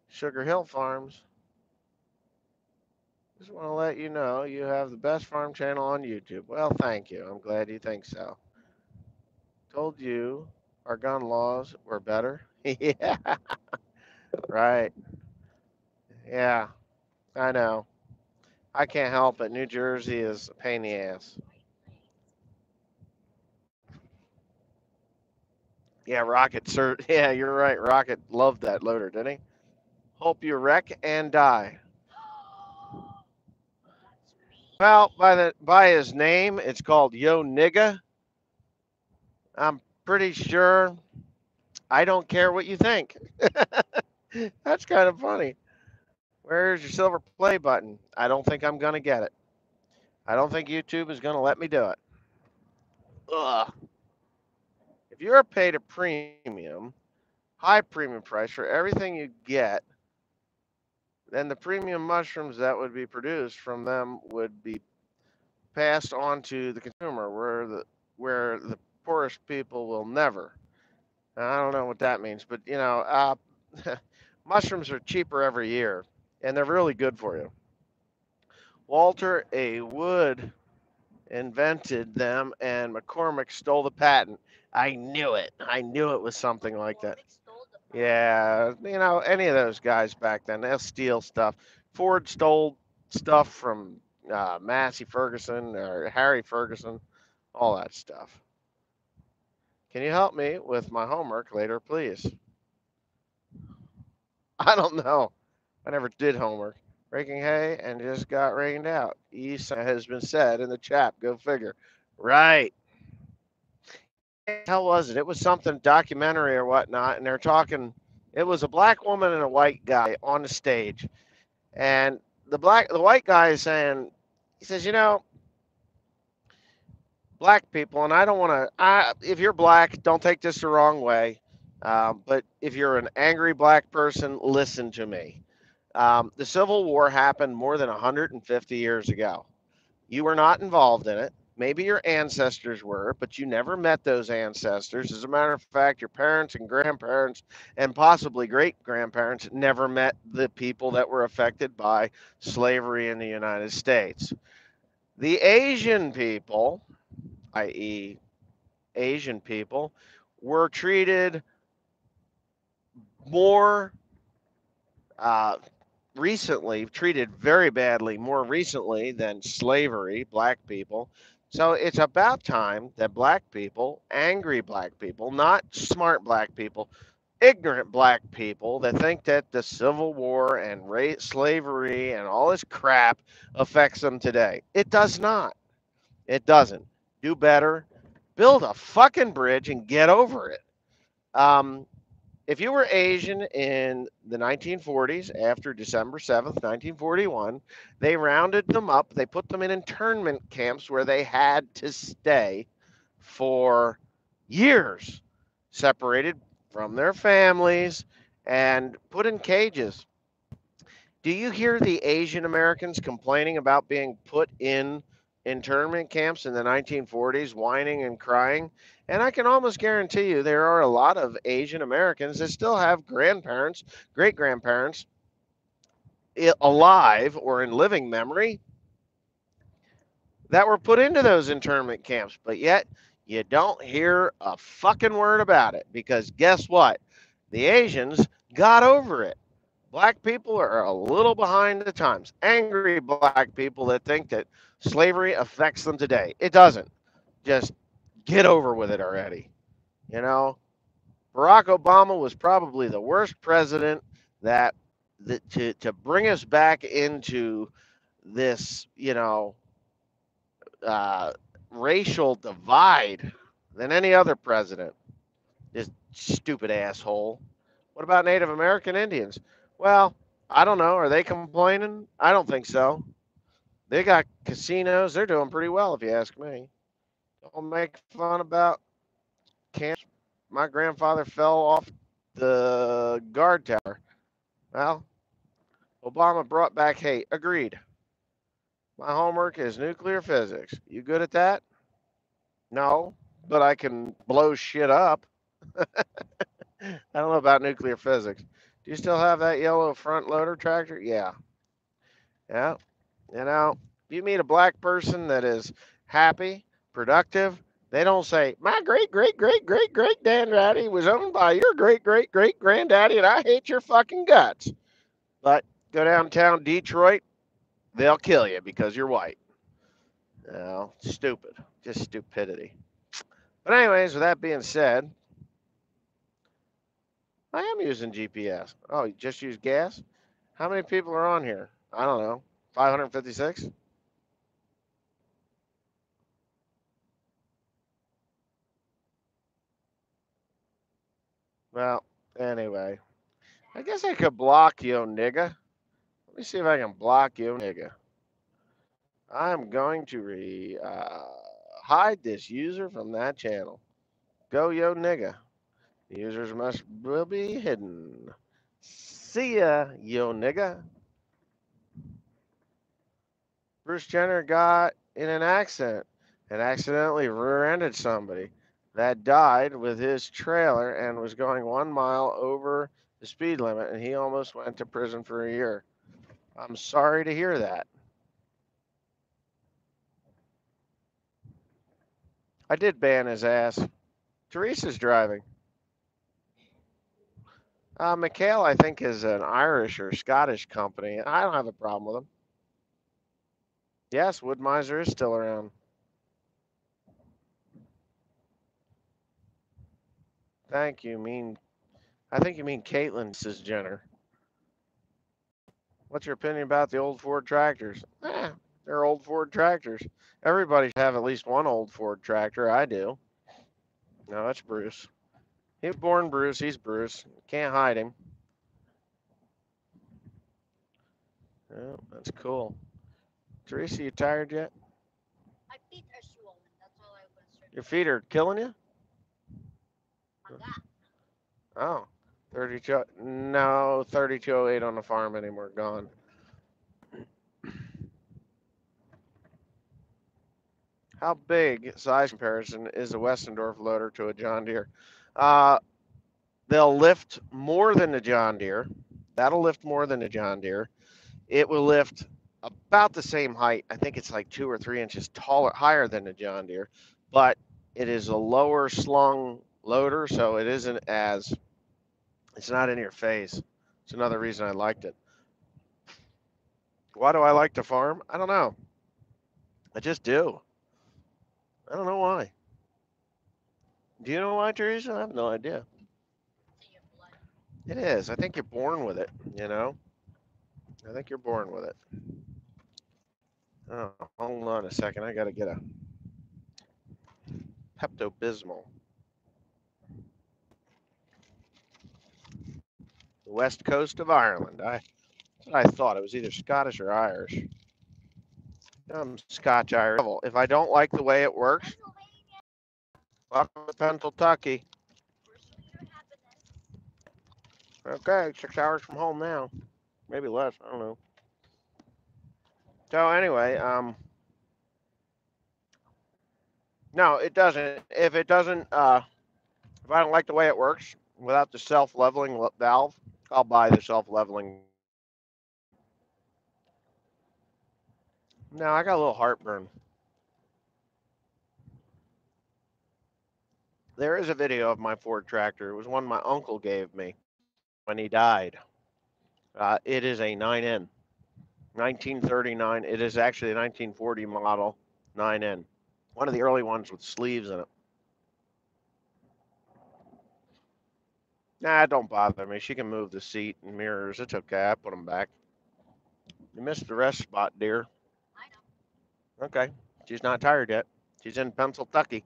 Sugar Hill Farms. Just want to let you know you have the best farm channel on YouTube. Well, thank you. I'm glad you think so. Told you our gun laws were better. Yeah, right. Yeah, I know. I can't help it. New Jersey is a pain in the ass. Yeah, Rocket, sir. Yeah, you're right. Rocket loved that loader, didn't he? Hope you wreck and die. That's mean. Well, by his name, it's called Yo Nigga. I'm pretty sure I don't care what you think. That's kind of funny. Where's your silver play button? I don't think I'm gonna get it. I don't think YouTube is gonna let me do it. Ugh. If you're paid a premium, high premium price for everything you get, then the premium mushrooms that would be produced from them would be passed on to the consumer, where the poorest people will never. I don't know what that means, but mushrooms are cheaper every year, and they're really good for you. Walter A. Wood invented them, and McCormick stole the patent. I knew it. I knew it was something like that. McCormick stole the patent. Yeah, any of those guys back then, they'll steal stuff. Ford stole stuff from Massey Ferguson or Harry Ferguson, all that stuff. Can you help me with my homework later, please? I don't know. I never did homework. Raking hay and just got rained out. Has been said in the chat. Go figure. Right. Yeah, what the hell was it? It was something documentary or whatnot, and they're talking. It was a black woman and a white guy on the stage, and the white guy is saying, he says, black people, and I don't want to. If you're black, don't take this the wrong way, but if you're an angry black person, listen to me. The Civil War happened more than 150 years ago. You were not involved in it. Maybe your ancestors were, but you never met those ancestors. As a matter of fact, your parents and grandparents and possibly great grandparents never met the people that were affected by slavery in the United States. The Asian people, i.e., Asian people, were treated more uh, recently, treated very badly more recently than slavery, black people. So it's about time that black people, angry black people, not smart black people, ignorant black people that think that the Civil War and slavery and all this crap affects them today. It does not. It doesn't. Do better. Build a fucking bridge and get over it. Um, if you were Asian in the 1940s, after December 7th, 1941, they rounded them up. They put them in internment camps where they had to stay for years, separated from their families and put in cages. Do you hear the Asian Americans complaining about being put in internment camps in the 1940s, whining and crying? And I can almost guarantee you there are a lot of Asian Americans that still have grandparents, great grandparents alive or in living memory that were put into those internment camps. But yet, you don't hear a fucking word about it because guess what? The Asians got over it. Black people are a little behind the times. Angry black people that think that slavery affects them today. It doesn't. Just get over with it already. You know, Barack Obama was probably the worst president that, to bring us back into this, uh, racial divide than any other president. This stupid asshole. What about Native American Indians? Well, I don't know. Are they complaining? I don't think so. They got casinos. They're doing pretty well, if you ask me. Don't make fun about camps. My grandfather fell off the guard tower. Well, Obama brought back hate. Agreed. My homework is nuclear physics. You good at that? No, but I can blow shit up. I don't know about nuclear physics. Do you still have that yellow front loader tractor? Yeah. Yeah. You know, you meet a black person that is happy, productive, they don't say, my great, great, great, great, great granddaddy was owned by your great, great, great granddaddy, and I hate your fucking guts. But go downtown Detroit, they'll kill you because you're white. No, stupid. Just stupidity. But, anyways, with that being said, I am using GPS. Oh, you just use gas? How many people are on here? I don't know. 556? Well, anyway, I guess I could block you, nigga. Let me see if I can block you, nigga. I'm going to hide this user from that channel. Go, yo, nigga. The users will be hidden. See ya, yo, nigga. Bruce Jenner got in an accident and accidentally rear-ended somebody that died with his trailer and was going 1 mile over the speed limit, and he almost went to prison for a year. I'm sorry to hear that. I did ban his ass. Teresa's driving. McHale, I think, is an Irish or Scottish company. I don't have a problem with them. Yes, Woodmiser is still around. Thank you. I think you mean Caitlin, says Jenner. What's your opinion about the old Ford tractors? They're old Ford tractors. Everybody should have at least one old Ford tractor. I do. No, that's Bruce. He was born Bruce. He's Bruce. Can't hide him. Oh, that's cool. Teresa, you tired yet? My feet are swollen. That's all I'm concerned Your with. feet are killing you? My God. Oh, 32. No, 3208 on the farm anymore. Gone. How big size comparison is a Westendorf loader to a John Deere? Uh, they'll lift more than the John Deere. That'll lift more than the John Deere. It will lift about the same height. I think it's like 2 or 3 inches taller, higher than the John Deere, but it is a lower slung loader, so it isn't as, it's not in your face. It's another reason I liked it. Why do I like to farm? I don't know. I just do. I don't know why. Do you know why, Teresa? I have no idea. It's in your blood. It is. I think you're born with it, you know? I think you're born with it. Oh, hold on a second. I got to get a Pepto Bismol. The west coast of Ireland. I thought it was either Scottish or Irish. I'm Scotch Irish. If I don't like the way it works, Pennsylvania. welcome to Pennsylvania. Pursue your happiness. Okay, 6 hours from home now. Maybe less. I don't know. So anyway, no, it doesn't. If it doesn't, if I don't like the way it works without the self-leveling valve, I'll buy the self-leveling valve. No, I got a little heartburn. There is a video of my Ford tractor. It was one my uncle gave me when he died. It is a 9N. 1939. It is actually a 1940 model 9N. One of the early ones with sleeves in it. Nah, don't bother me. She can move the seat and mirrors. It's okay. I put them back. You missed the rest spot, dear. I know. Okay. She's not tired yet. She's in Pennsylvania.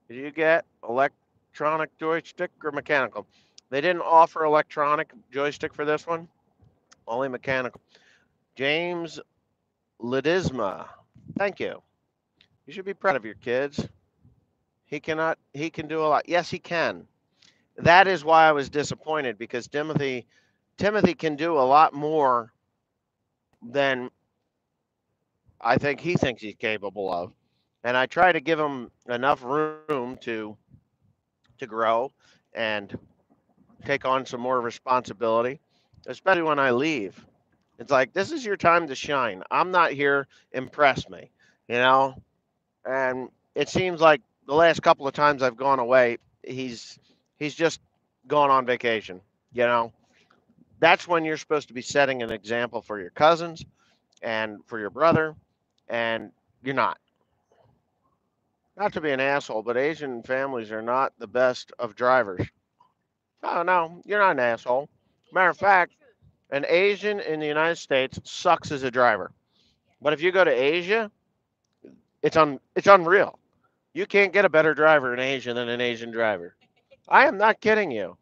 Did you get electronic joystick or mechanical? They didn't offer electronic joystick for this one, only mechanical. James Ledisma, thank you. You should be proud of your kids. He can do a lot. Yes, he can. That is why I was disappointed because Timothy can do a lot more than I think he thinks he's capable of. And I try to give him enough room to grow and take on some more responsibility, especially when I leave. It's like this is your time to shine. I'm not here. Impress me, you know. And it seems like the last couple of times I've gone away, he's just gone on vacation. You know, that's when you're supposed to be setting an example for your cousins and for your brother, and you're not. Not to be an asshole, but Asian families are not the best of drivers. Oh no, you're not an asshole. He Matter just of said the fact, truth. an Asian in the United States sucks as a driver. Yeah. But if you go to Asia, it's unreal. You can't get a better driver in Asia than an Asian driver. I am not kidding you.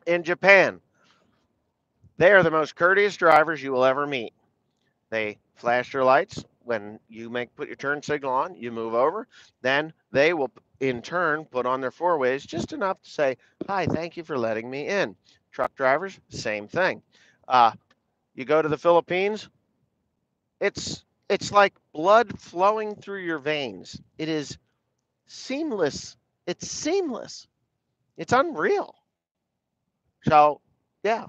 In Japan, they are the most courteous drivers you will ever meet. They flash their lights when you make put your turn signal on, you move over, then they will in turn put on their four ways just enough to say, "Hi, thank you for letting me in." Truck drivers, same thing. Uh, you go to the Philippines, it's like blood flowing through your veins. It is seamless. It's seamless. It's unreal. So, yeah.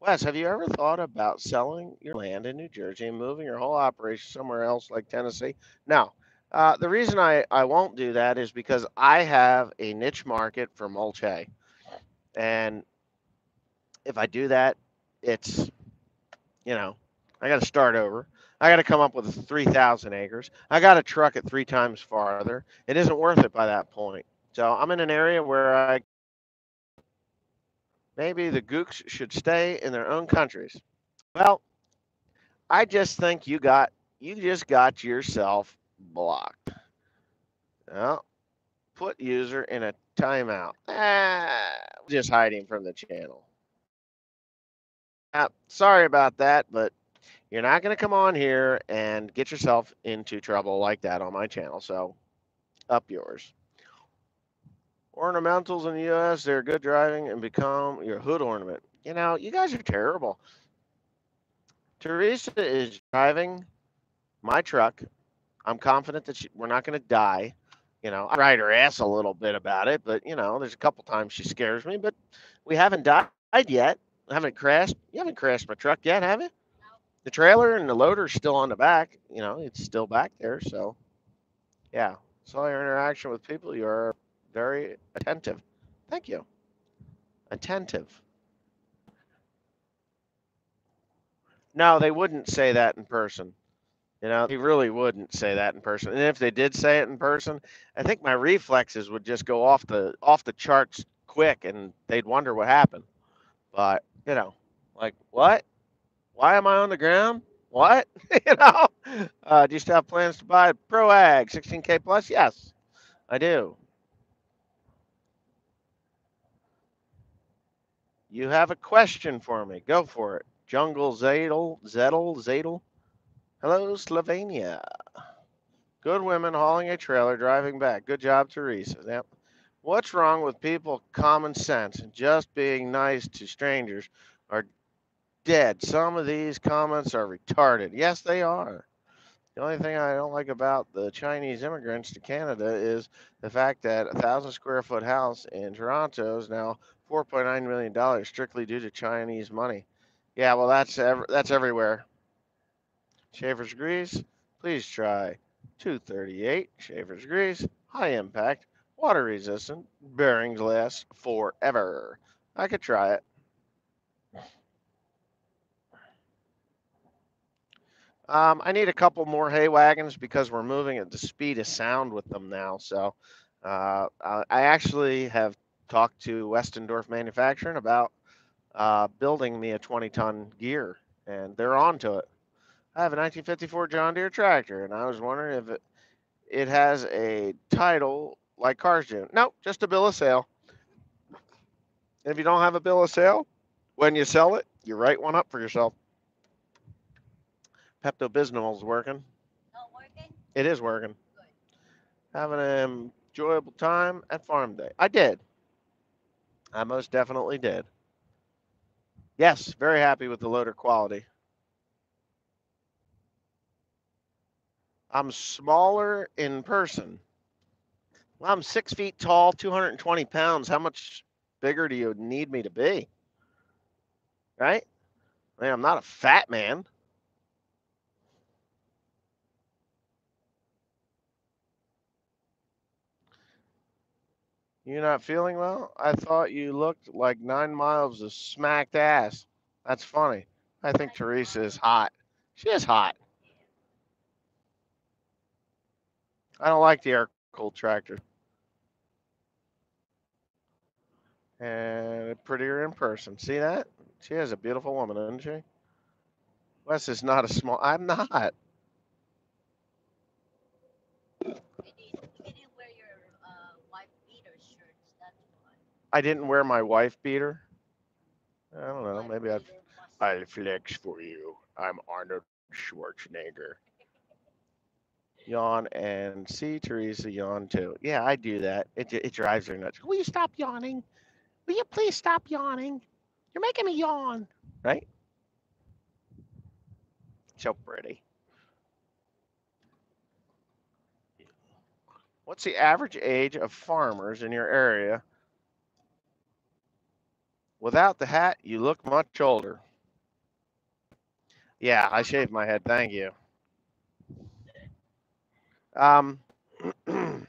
Wes, have you ever thought about selling your land in New Jersey and moving your whole operation somewhere else like Tennessee? No. The reason I won't do that is because I have a niche market for mulch hay. And if I do that, it's, you know, I got to start over. I got to come up with 3,000 acres. I got to truck it three times farther. It isn't worth it by that point. So I'm in an area where I maybe the gooks should stay in their own countries. Well, I just think you just got yourself blocked. Well, put user in a timeout. Just hiding from the channel. Sorry about that, but you're not going to come on here and get yourself into trouble like that on my channel. So up yours. Ornamentals in the U.S. They're good driving and become your hood ornament. You know, you guys are terrible. Teresa is driving my truck. I'm confident that we're not going to die. You know, I ride her ass a little bit about it, but you know, there's a couple times she scares me. But we haven't died yet. I haven't crashed. You haven't crashed my truck yet, have you? No. The trailer and the loader's still on the back. You know, it's still back there. So yeah, saw your interaction with people. You are very attentive. Thank you. Attentive. No, they wouldn't say that in person. You know, they really wouldn't say that in person. And if they did say it in person, I think my reflexes would just go off the charts quick, and they'd wonder what happened. But you know, like what? Why am I on the ground? What? You know? Do you still have plans to buy Pro Ag 16K plus? Yes, I do. You have a question for me? Go for it. Jungle Zadel. Hello, Slovenia. Good women hauling a trailer, driving back. Good job, Teresa. Yep. What's wrong with people common sense and just being nice to strangers are dead? Some of these comments are retarded. Yes, they are. The only thing I don't like about the Chinese immigrants to Canada is the fact that a 1,000 square foot house in Toronto is now $4.9 million strictly due to Chinese money. Yeah, well, that's everywhere. Schaefer's grease, please try 238 Schaefer's grease, high impact, water resistant, bearings last forever. I could try it. I need a couple more hay wagons because we're moving at the speed of sound with them now. So I actually have talked to Westendorf Manufacturing about building me a 20-ton gear, and they're on to it. I have a 1954 John Deere tractor, and I was wondering if it has a title like cars do. No, just a bill of sale. And if you don't have a bill of sale, when you sell it, you write one up for yourself. Pepto Bismol's working. Not working? It is working. Good. Having an enjoyable time at Farm Day. I did. I most definitely did. Yes, very happy with the loader quality. I'm smaller in person. Well, I'm 6 feet tall, 220 pounds. How much bigger do you need me to be? Right? I mean, I'm not a fat man. You're not feeling well? I thought you looked like 9 miles of smacked ass. That's funny. I think Like Teresa is mom. hot. She is hot. Yeah. I don't like the air cooled tractor. And prettier in person. See that? She is a beautiful woman, isn't she? Wes is not a small. I'm not. You didn't wear your wife beater shirts. That's why. I didn't wear my wife beater. I don't know. Wife Maybe beater I'll muscle. flex for you. I'm Arnold Schwarzenegger. Yawn and see Teresa yawn too. Yeah, I do that. It drives her nuts. Will you stop yawning? Will you please stop yawning? You're making me yawn. Right? So pretty. What's the average age of farmers in your area? Without the hat, you look much older. Yeah, I shaved my head. Thank you. Um, I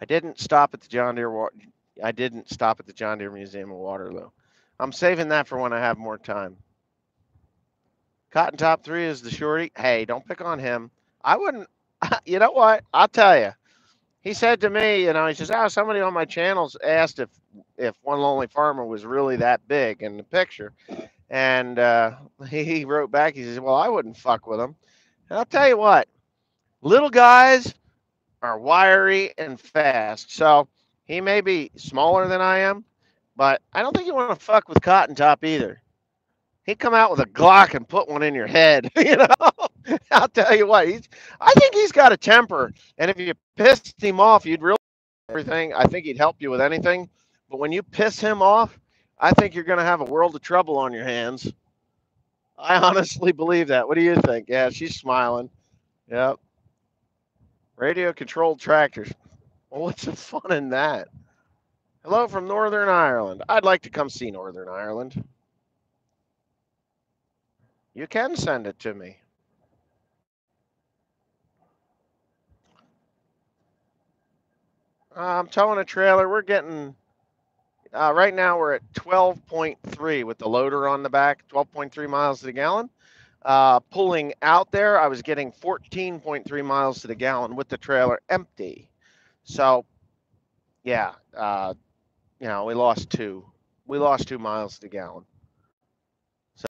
didn't stop at the John Deere. I didn't stop at the John Deere Museum of Waterloo. I'm saving that for when I have more time. Cotton Top 3 is the shorty. Hey, don't pick on him. I wouldn't. You know what? I'll tell you. He said to me, he says, "Oh, somebody on my channels asked if One Lonely Farmer was really that big in the picture." And he wrote back. He says, "Well, I wouldn't fuck with him." And I'll tell you what. Little guys are wiry and fast. So he may be smaller than I am, but I don't think you want to fuck with Cotton Top either. He'd come out with a Glock and put one in your head. I'll tell you what. I think he's got a temper, and if you pissed him off, you'd really everything. I think he'd help you with anything. But when you piss him off, I think you're going to have a world of trouble on your hands. I honestly believe that. What do you think? Yeah, she's smiling. Yep. Radio controlled tractors. Well, what's the fun in that? Hello from Northern Ireland. I'd like to come see Northern Ireland. You can send it to me. I'm towing a trailer. We're getting, right now, we're at 12.3 with the loader on the back, 12.3 miles to the gallon. Pulling out there, I was getting 14.3 miles to the gallon with the trailer empty. So, yeah, we lost two. We lost 2 miles to the gallon.